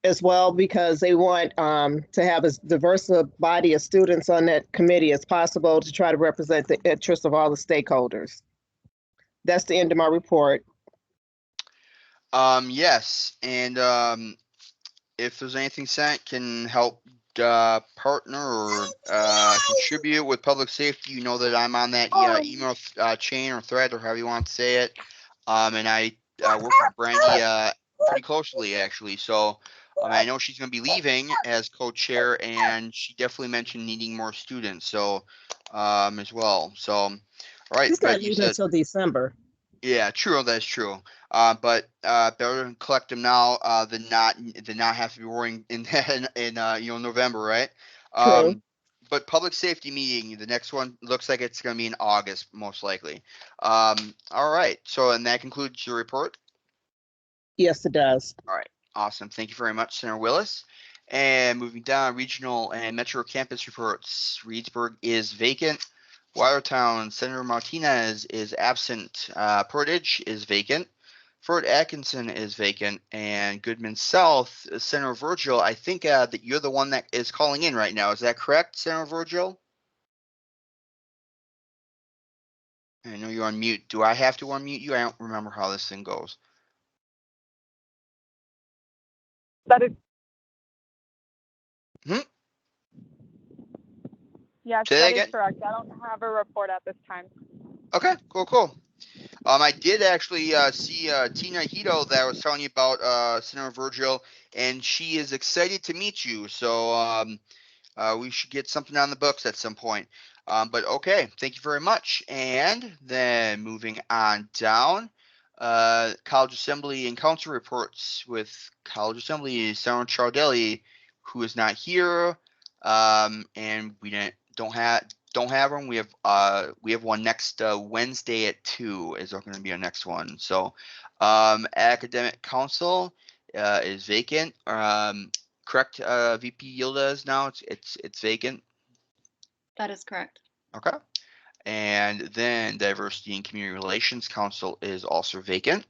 as well, because they want to have as diverse a body of students on that committee as possible to try to represent the interests of all the stakeholders. That's the end of my report. Yes, and if there's anything Senate can help partner or contribute with public safety, you know that I'm on that email chain or thread or however you want to say it. And I work with Brandy pretty closely actually. So I know she's going to be leaving as co-chair, and she definitely mentioned needing more students. So as well. So all right, She's not leaving until December. Yeah, true. That's true. But better to collect them now than not have to be worrying in November, right? True. But public safety meeting, the next one looks like it's going to be in August, most likely. All right. So, and that concludes your report. Yes, it does. All right. Awesome. Thank you very much, Senator Willis. And moving down, regional and metro campus reports. Reedsburg is vacant. Watertown, Senator Martinez is absent. Portage is vacant. Fort Atkinson is vacant. And Goodman South, Senator Virgil, I think that you're the one that is calling in right now. Is that correct, Senator Virgil? I know you're on mute. Do I have to unmute you? I don't remember how this thing goes. That is. Yes, that is correct. I don't have a report at this time. Okay, cool. I did actually see Tina Hito that I was telling you about, Senator Virgil, and she is excited to meet you. So we should get something on the books at some point. But okay, thank you very much. And then moving on down, College Assembly and Council reports with College Assembly, Senator Ciardelli, who is not here, and we don't have them. We have one next Wednesday at 2 is going to be our next one. So Academic Council is vacant. Correct, VP Yildiz now it's vacant. That is correct. Okay. And then Diversity and Community Relations Council is also vacant.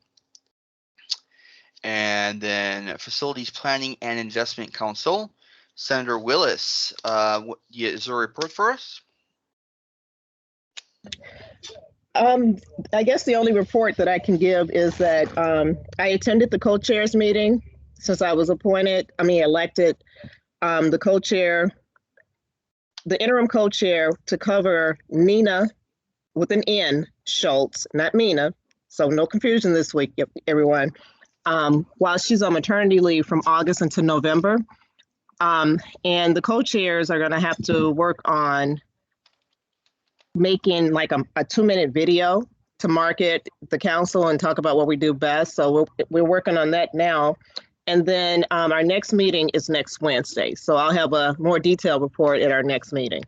And then Facilities Planning and Investment Council, Senator Willis, is there a report for us? I guess the only report that I can give is that I attended the co-chairs meeting since I was elected. The co-chair, the interim co-chair to cover Nina with an N, Schultz, not Mina. So no confusion this week, everyone. While she's on maternity leave from August until November. And the co-chairs are gonna have to work on making like a 2-minute video to market the council and talk about what we do best. So we're working on that now. And then our next meeting is next Wednesday. So I'll have a more detailed report at our next meeting.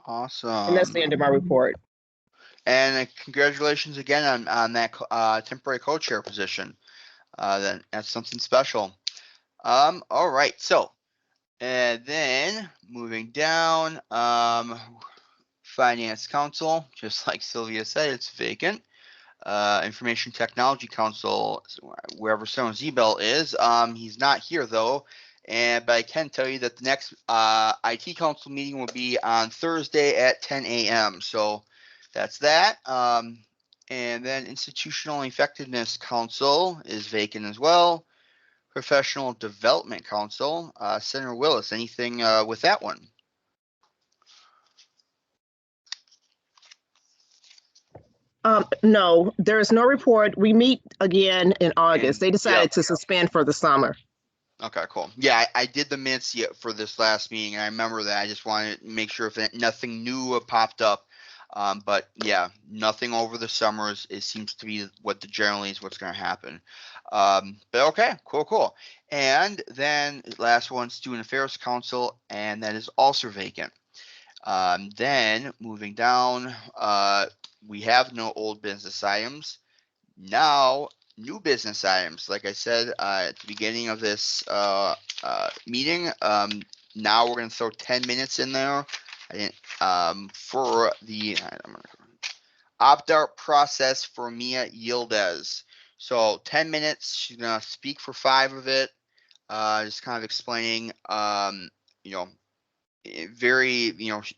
Awesome. And that's the end of my report. And congratulations again on that temporary co-chair position. That's something special. All right. So, and then moving down, Finance Council, just like Sylvia said, it's vacant. Information Technology Council, wherever Stone Zebel is. He's not here though. But I can tell you that the next IT Council meeting will be on Thursday at 10 a.m. So that's that. And then Institutional Effectiveness Council is vacant as well. Professional Development Council, Senator Willis, anything with that one? No, there is no report. We meet again in August. They decided to suspend for the summer. Okay, cool. Yeah, I did the minutes for this last meeting, and I remember that. I just wanted to make sure if nothing new popped up. But yeah, nothing over the summers. It seems to be what generally is what's going to happen. But okay, cool. And then last one, Student Affairs Council, and that is also vacant. Then moving down, we have no old business items. Now, new business items. Like I said at the beginning of this meeting, now we're going to throw 10 minutes in there for the opt-out process for Mia Yildiz. So 10 minutes, she's going to speak for 5 of it, just kind of explaining, very,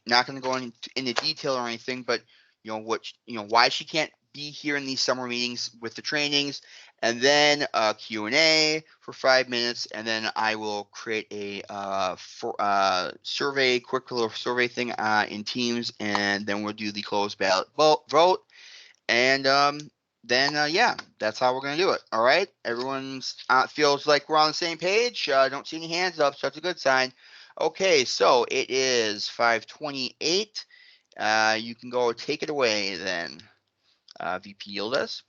not going to go into detail or anything, but why she can't be here in these summer meetings with the trainings, and then a Q&A for 5 minutes, and then I will create a survey, quick little survey thing in Teams, and then we'll do the closed ballot vote, and then yeah, that's how we're gonna do it. All right, everyone's feels like we're on the same page. Don't see any hands up, so that's a good sign. Okay, so it is 5:28. You can go take it away then, VP Yildiz.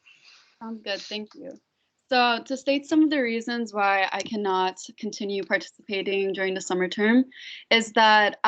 Sounds good, thank you. So to state some of the reasons why I cannot continue participating during the summer term is that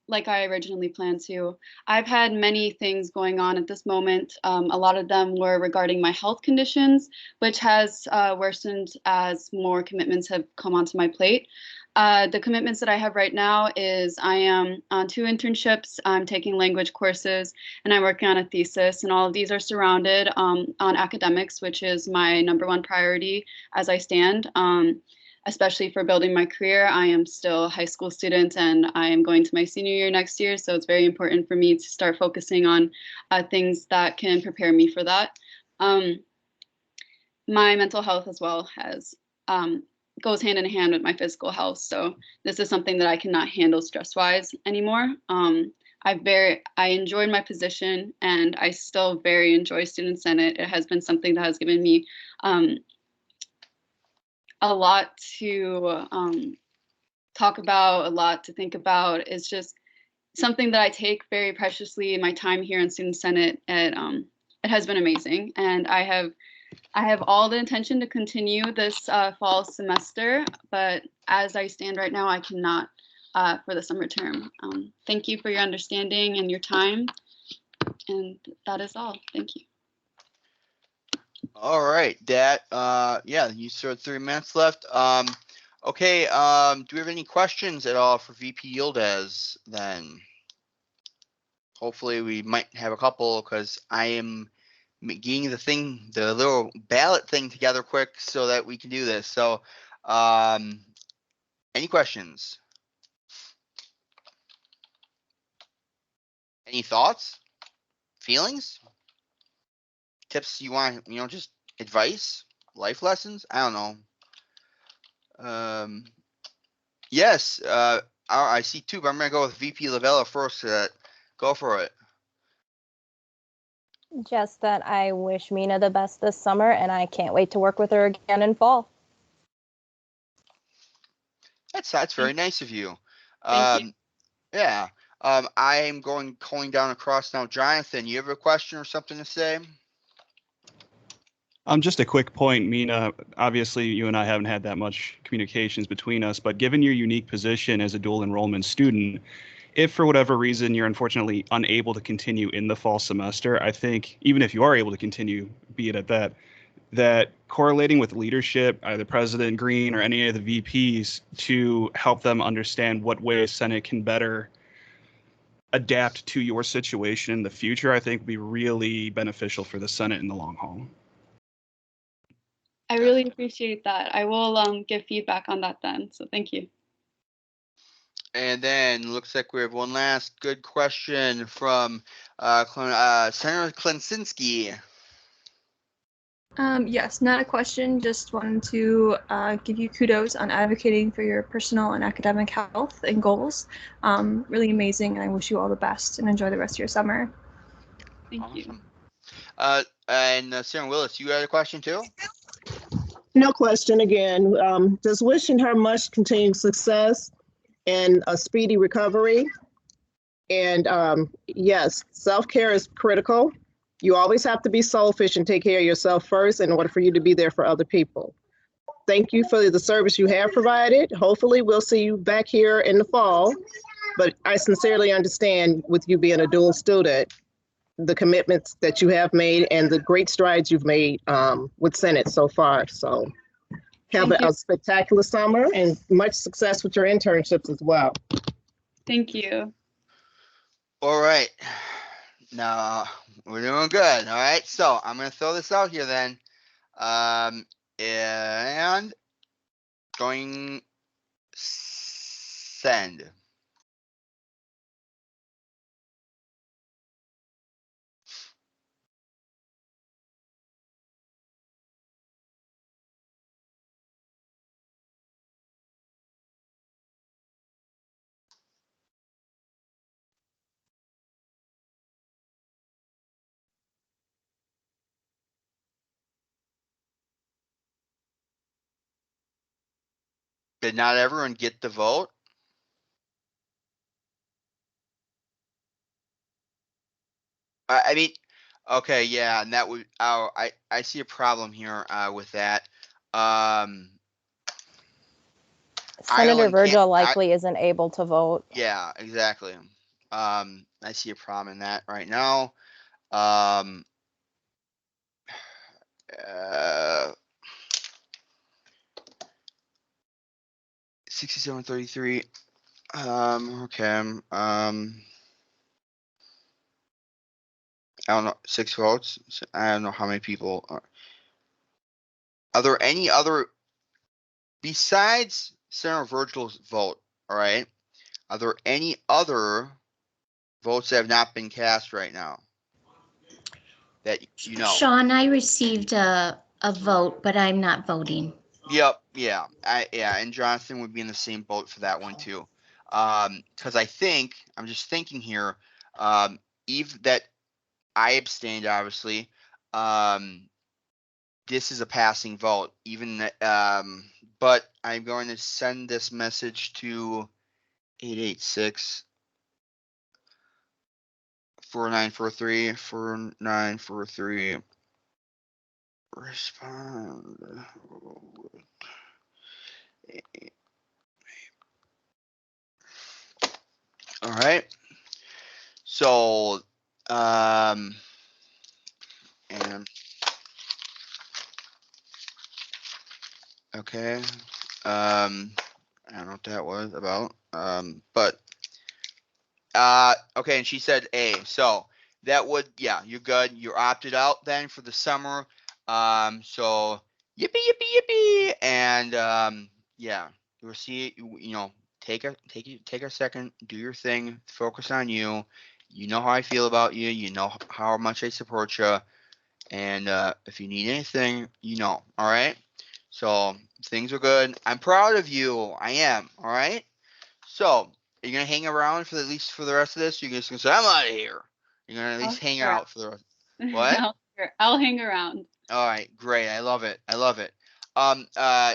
like I originally planned to, I've had many things going on at this moment. A lot of them were regarding my health conditions, which has worsened as more commitments have come onto my plate. The commitments that I have right now is I am on 2 internships, I'm taking language courses, and I'm working on a thesis, and all of these are surrounded on academics, which is my #1 priority as I stand, especially for building my career. I am still a high school student, and I am going to my senior year next year, so it's very important for me to start focusing on things that can prepare me for that. My mental health as well has goes hand in hand with my physical health. So this is something that I cannot handle stress-wise anymore. I enjoyed my position, and I still very enjoy Student Senate. It has been something that has given me a lot to talk about, a lot to think about. It's just something that I take very preciously in my time here in Student Senate. It has been amazing, and I have all the intention to continue this fall semester, but as I stand right now, I cannot for the summer term. Thank you for your understanding and your time, and that is all. Thank you. All right, that yeah, you still have 3 minutes left. Okay, do we have any questions at all for VP Yildiz then? Hopefully we might have a couple, because I am getting the little ballot thing together quick so that we can do this. So any questions? Any thoughts? Feelings? Tips you want, just advice? Life lessons? I don't know. Yes, I see 2, but I'm gonna go with VP Lavella first. Go for it. Just that I wish Mina the best this summer, and I can't wait to work with her again in fall. That's very nice of you. Thank you. Yeah. I'm going down across now. Jonathan, you have a question or something to say? Just a quick point, Mina. Obviously, you and I haven't had that much communications between us, but given your unique position as a dual enrollment student, if for whatever reason you're unfortunately unable to continue in the fall semester, I think even if you are able to continue, be it at that correlating with leadership, either President Green or any of the VPs, to help them understand what ways Senate can better adapt to your situation in the future, I think would be really beneficial for the Senate in the long haul. I really appreciate that. I will give feedback on that then. So thank you. And then looks like we have one last good question from Senator Klinsinski. Yes, not a question, just wanted to give you kudos on advocating for your personal and academic health and goals. Really amazing, and I wish you all the best and enjoy the rest of your summer. Thank you. And Senator Willis, you had a question too? No question again. Just wishing her much continued success and a speedy recovery. And yes, self-care is critical. You always have to be selfish and take care of yourself first in order for you to be there for other people. Thank you for the service you have provided. Hopefully we'll see you back here in the fall, but I sincerely understand with you being a dual student, the commitments that you have made and the great strides you've made with Senate so far. So have a spectacular summer and much success with your internships as well. Thank you. All right. Now we're doing good. All right. So I'm going to throw this out here then. And going send. Did not everyone get the vote? I mean, okay, yeah, and that would, I see a problem here with that. Senator Virgil likely isn't able to vote. Yeah, exactly. I see a problem in that right now. 6733. Okay. I don't know, 6 votes. I don't know how many people are there any other besides Senator Virgil's vote? All right. Are there any other votes that have not been cast right now? That you know. Sean, I received a vote, but I'm not voting. Yep. Yeah. And Jonathan would be in the same boat for that one too. Because I think I'm just thinking here. Even that I abstained, obviously. This is a passing vote. Even but I'm going to send this message to 886 4943 4943. Respond. All right. So, and okay. I don't know what that was about. But okay, and she said A. So that would, yeah, you're good. You're opted out then for the summer. So yippee yippee yippee, and yeah, we'll see. You know, take a second, do your thing, focus on you. You know how I feel about you. You know how much I support you. And if you need anything, you know. All right. So things are good. I'm proud of you. I am. All right. So are you gonna hang around for at least for the rest of this? You're just gonna say, I'm out of here. You're gonna at least hang out for the rest. What? I'll hang around. All right, great. I love it. I love it.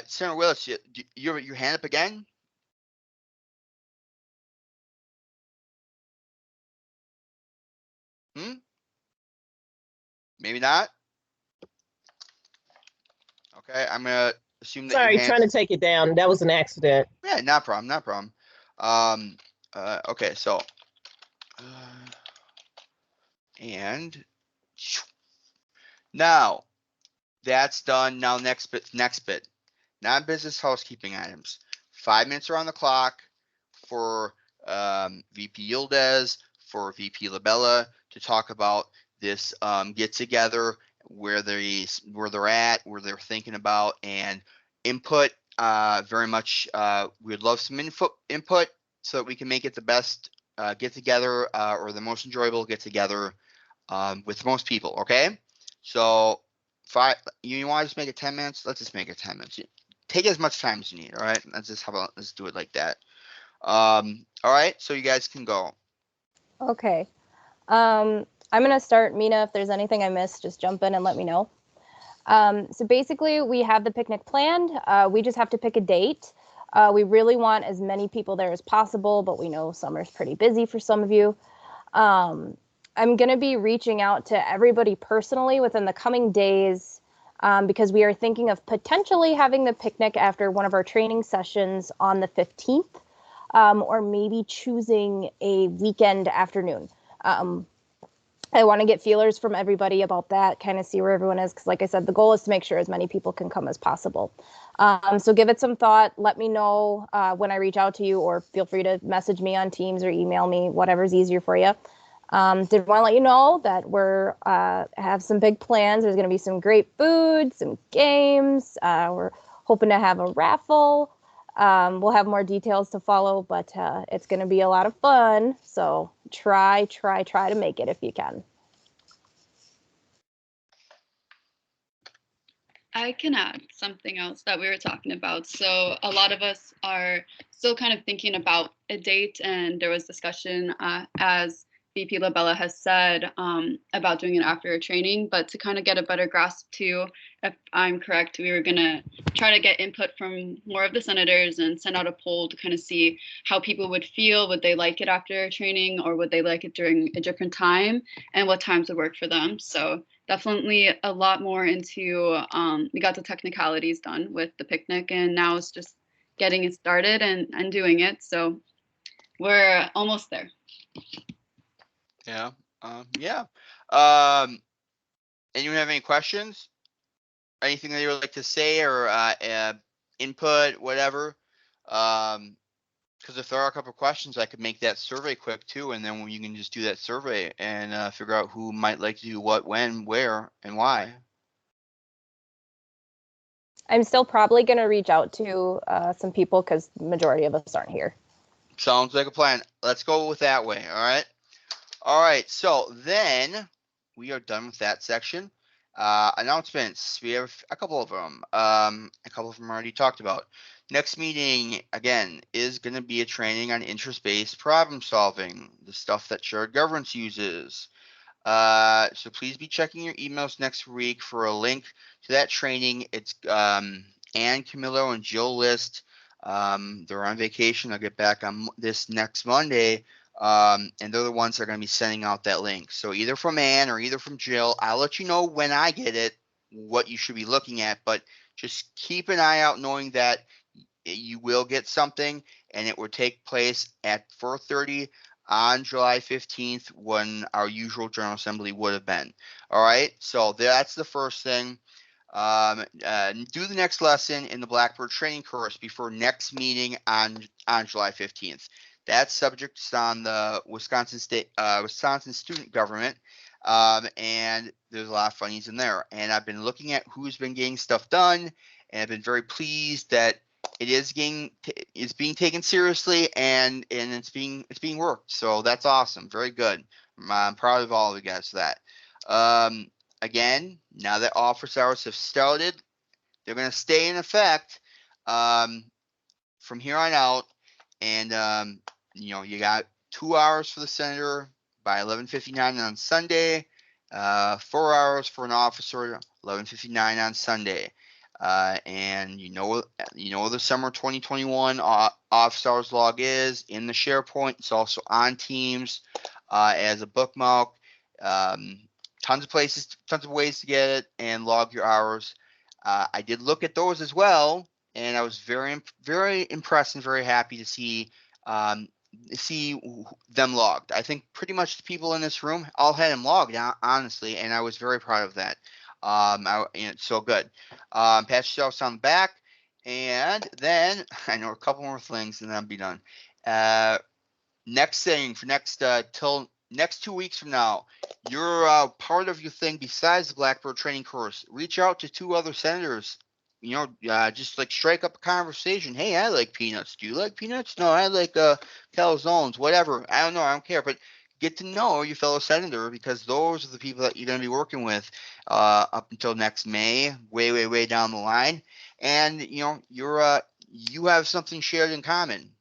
Senator Willis, your hand up again? Maybe not. Okay, I'm gonna assume that. Sorry, trying to take it down. That was an accident. Yeah, not problem. Not problem. Okay, so and now that's done. Now next bit. Non-business housekeeping items. 5 minutes are on the clock for VP Yildiz, for VP Labella to talk about this get together, where they're at, where they're thinking about, and input. Very much, we'd love some input so that we can make it the best get together or the most enjoyable get together with most people. Okay, so you want to just make it 10 minutes? Let's just make it 10 minutes. Take as much time as you need. All right, let's do it like that. All right, so you guys can go. Okay. I'm going to start. Mina, if there's anything I missed, just jump in and let me know. So basically, we have the picnic planned. We just have to pick a date. We really want as many people there as possible, but we know summer's pretty busy for some of you. I'm going to be reaching out to everybody personally within the coming days because we are thinking of potentially having the picnic after one of our training sessions on the 15th, or maybe choosing a weekend afternoon. I want to get feelers from everybody about that, kind of see where everyone is, because like I said, the goal is to make sure as many people can come as possible. So give it some thought. Let me know when I reach out to you, or feel free to message me on Teams or email me, whatever's easier for you. Did want to let you know that we're have some big plans. There's going to be some great food, some games. We're hoping to have a raffle. We'll have more details to follow, but it's going to be a lot of fun. So try to make it if you can. I can add something else that we were talking about. So a lot of us are still kind of thinking about a date, and there was discussion as VP Labella has said about doing it after a training, but to kind of get a better grasp too, if I'm correct, we were gonna try to get input from more of the senators and send out a poll to kind of see how people would feel. Would they like it after a training, or would they like it during a different time, and what times would work for them? So definitely a lot more into, we got the technicalities done with the picnic, and now it's just getting it started and doing it. So we're almost there. Yeah. Anyone have any questions? Anything that you would like to say, or input, whatever? Because if there are a couple of questions, I could make that survey quick too, and then you can just do that survey and figure out who might like to do what, when, where, and why. I'm still probably going to reach out to some people because the majority of us aren't here. Sounds like a plan. Let's go with that way. All right. All right. So then we are done with that section. Announcements. We have a couple of them. A couple of them already talked about. Next meeting, again, is going to be a training on interest-based problem solving, the stuff that shared governance uses. So please be checking your emails next week for a link to that training. It's Ann Camillo and Jill List. They're on vacation. They'll get back on this next Monday. And they're the ones that are going to be sending out that link. So either from Ann or either from Jill, I'll let you know when I get it, what you should be looking at, but just keep an eye out knowing that you will get something, and it will take place at 4:30 on July 15th when our usual General Assembly would have been. All right, so that's the first thing. Do the next lesson in the Blackbird training course before next meeting on July 15th. That subject's on the Wisconsin student government, and there's a lot of funnies in there. And I've been looking at who's been getting stuff done, and I've been very pleased that it is being taken seriously, and it's being worked. So that's awesome. Very good. I'm proud of all of you guys for that. Again, now that office hours have started, they're going to stay in effect from here on out. And you got 2 hours for the senator by 11:59 on Sunday, 4 hours for an officer, 11:59 on Sunday. And the summer 2021 office hours log is in the SharePoint. It's also on Teams as a bookmark. Tons of ways to get it and log your hours. I did look at those as well, and I was very, very impressed and very happy to see them logged. I think pretty much the people in this room all had them logged, honestly, and I was very proud of that. It's so good. Pat yourselves on the back, and then I know a couple more things, and then I'll be done. Next thing for till next 2 weeks from now, you're part of your thing besides the Blackbird training course. Reach out to 2 other senators. Just like strike up a conversation. Hey, I like peanuts. Do you like peanuts? No, I like calzones. Whatever. I don't know. I don't care. But get to know your fellow senator, because those are the people that you're going to be working with up until next May, way down the line. And you have something shared in common.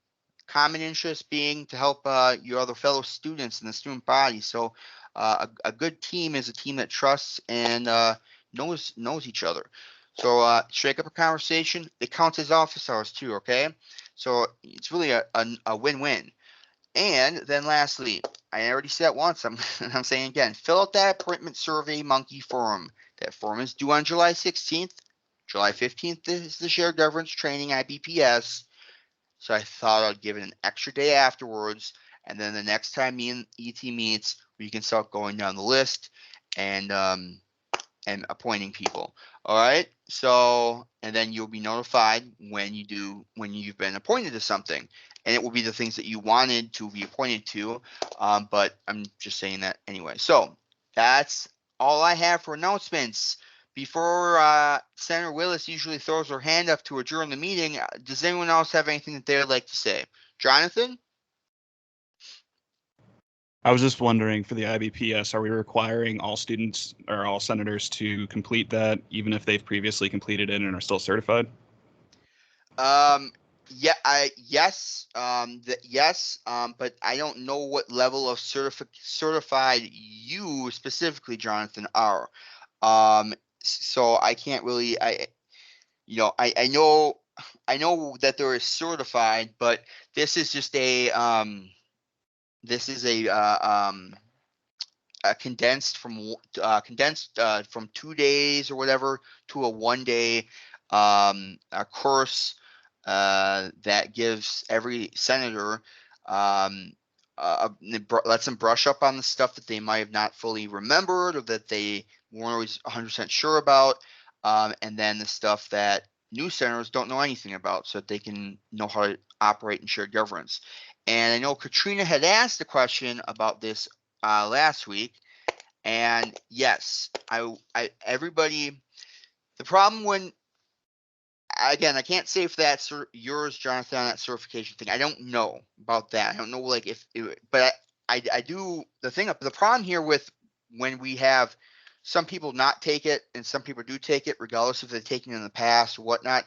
Common interest being to help your other fellow students in the student body. So a good team is a team that trusts and knows each other. So strike up a conversation. It counts as office hours too, okay? So it's really a win-win. And then lastly, I already said it once, I'm saying again, fill out that appointment survey monkey form. That form is due on July 16th. July 15th is the shared governance training at BPS. So I thought I'd give it an extra day afterwards. And then the next time me and ET meets, we can start going down the list and appointing people. All right. So, and then you'll be notified when you've been appointed to something, and it will be the things that you wanted to be appointed to. But I'm just saying that anyway. So that's all I have for announcements. Before Senator Willis usually throws her hand up to adjourn the meeting, does anyone else have anything that they'd like to say? Jonathan? I was just wondering, for the IBPS, are we requiring all students or all senators to complete that, even if they've previously completed it and are still certified? Yes, but I don't know what level of certified you specifically, Jonathan, are. So I can't really. I know that there is certified, but this is just a condensed from 2 days or whatever to a 1 day a course that gives every senator lets them brush up on the stuff that they might have not fully remembered or that they weren't always 100% sure about, and then the stuff that new senators don't know anything about, so that they can know how to operate in shared governance. And I know Katrina had asked a question about this last week, and yes, everybody. The problem when, again, I can't say if that's yours, Jonathan, on that certification thing. I don't know about that. I don't know, like, but I do. The problem here with when we have some people not take it and some people do take it, regardless if they've taken it in the past or whatnot,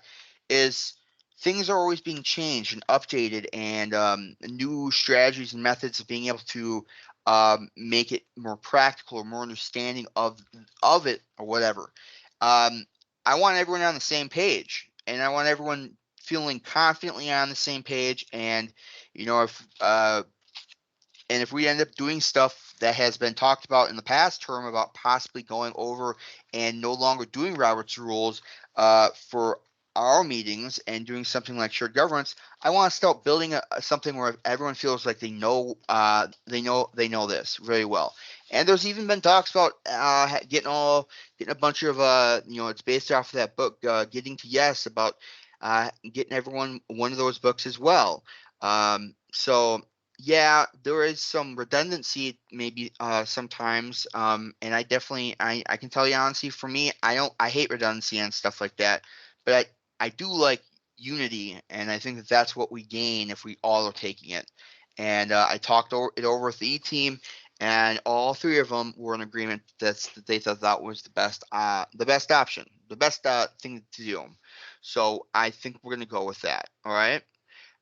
is things are always being changed and updated, and new strategies and methods of being able to make it more practical or more understanding of it or whatever. I want everyone on the same page, and I want everyone feeling confidently on the same page. And if we end up doing stuff that has been talked about in the past term about possibly going over and no longer doing Robert's rules for our meetings and doing something like shared governance, I want to start building something where everyone feels like they know this very well. And there's even been talks about getting a bunch of it's based off of that book, Getting to Yes, about getting everyone one of those books as well. So yeah, there is some redundancy maybe sometimes, and I can tell you honestly, for me, I hate redundancy and stuff like that, but I do like unity, and I think that that's what we gain if we all are taking it. And I talked it over with the E-team, and all 3 of them were in agreement that they thought that was the best option, the best thing to do. So I think we're going to go with that. All right.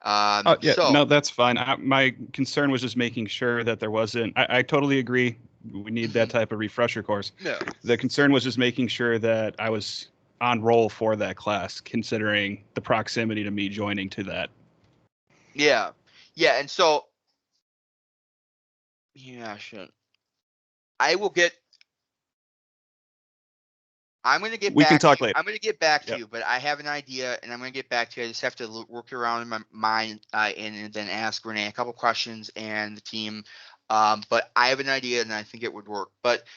No, that's fine. My concern was just making sure that there wasn't. I totally agree. We need that type of refresher course. Yeah. The concern was just making sure that I was on roll for that class, considering the proximity to me joining to that. Yeah. And so, yeah, shit. I'm going to get We back can talk to you. later. I'm going to get back to you, but I have an idea, and I'm going to get back to you. I just have to work around in my mind and then ask Renee a couple questions and the team. But I have an idea, and I think it would work.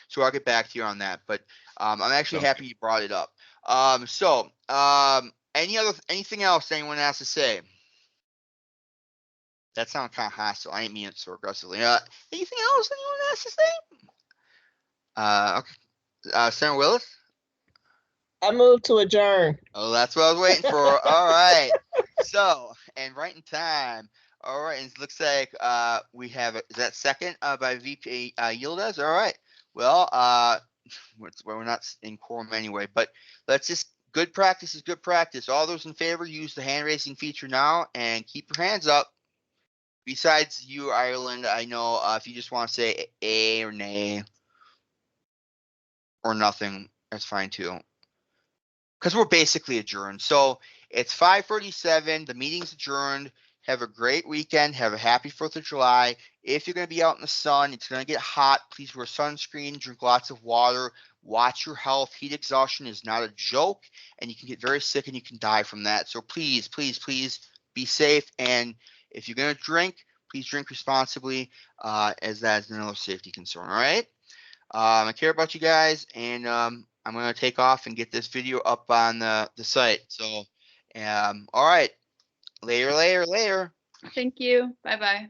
So I'll get back to you on that. But I'm actually happy you brought it up. Anything else anyone has to say? That sounds kind of hostile. I ain't mean it so aggressively. Anything else anyone has to say? Okay. Senator Willis? I move to adjourn. Oh, that's what I was waiting for. All right. So, and right in time. All right. And it looks like we have, is that second by VP Yildiz? All right. Well, we're not in quorum anyway, but let's just, good practice is good practice. All those in favor, use the hand raising feature now and keep your hands up. Besides you, Ireland, I know if you just want to say A or nay or nothing, that's fine too. Because we're basically adjourned. So it's 5:37. The meeting's adjourned. Have a great weekend. Have a happy 4th of July. If you're going to be out in the sun, it's going to get hot. Please wear sunscreen, drink lots of water, watch your health. Heat exhaustion is not a joke, and you can get very sick and you can die from that. So please, please, please be safe. And if you're going to drink, please drink responsibly, as that is another safety concern. All right. I care about you guys, and I'm going to take off and get this video up on the site. So, all right. Later. Thank you. Bye-bye.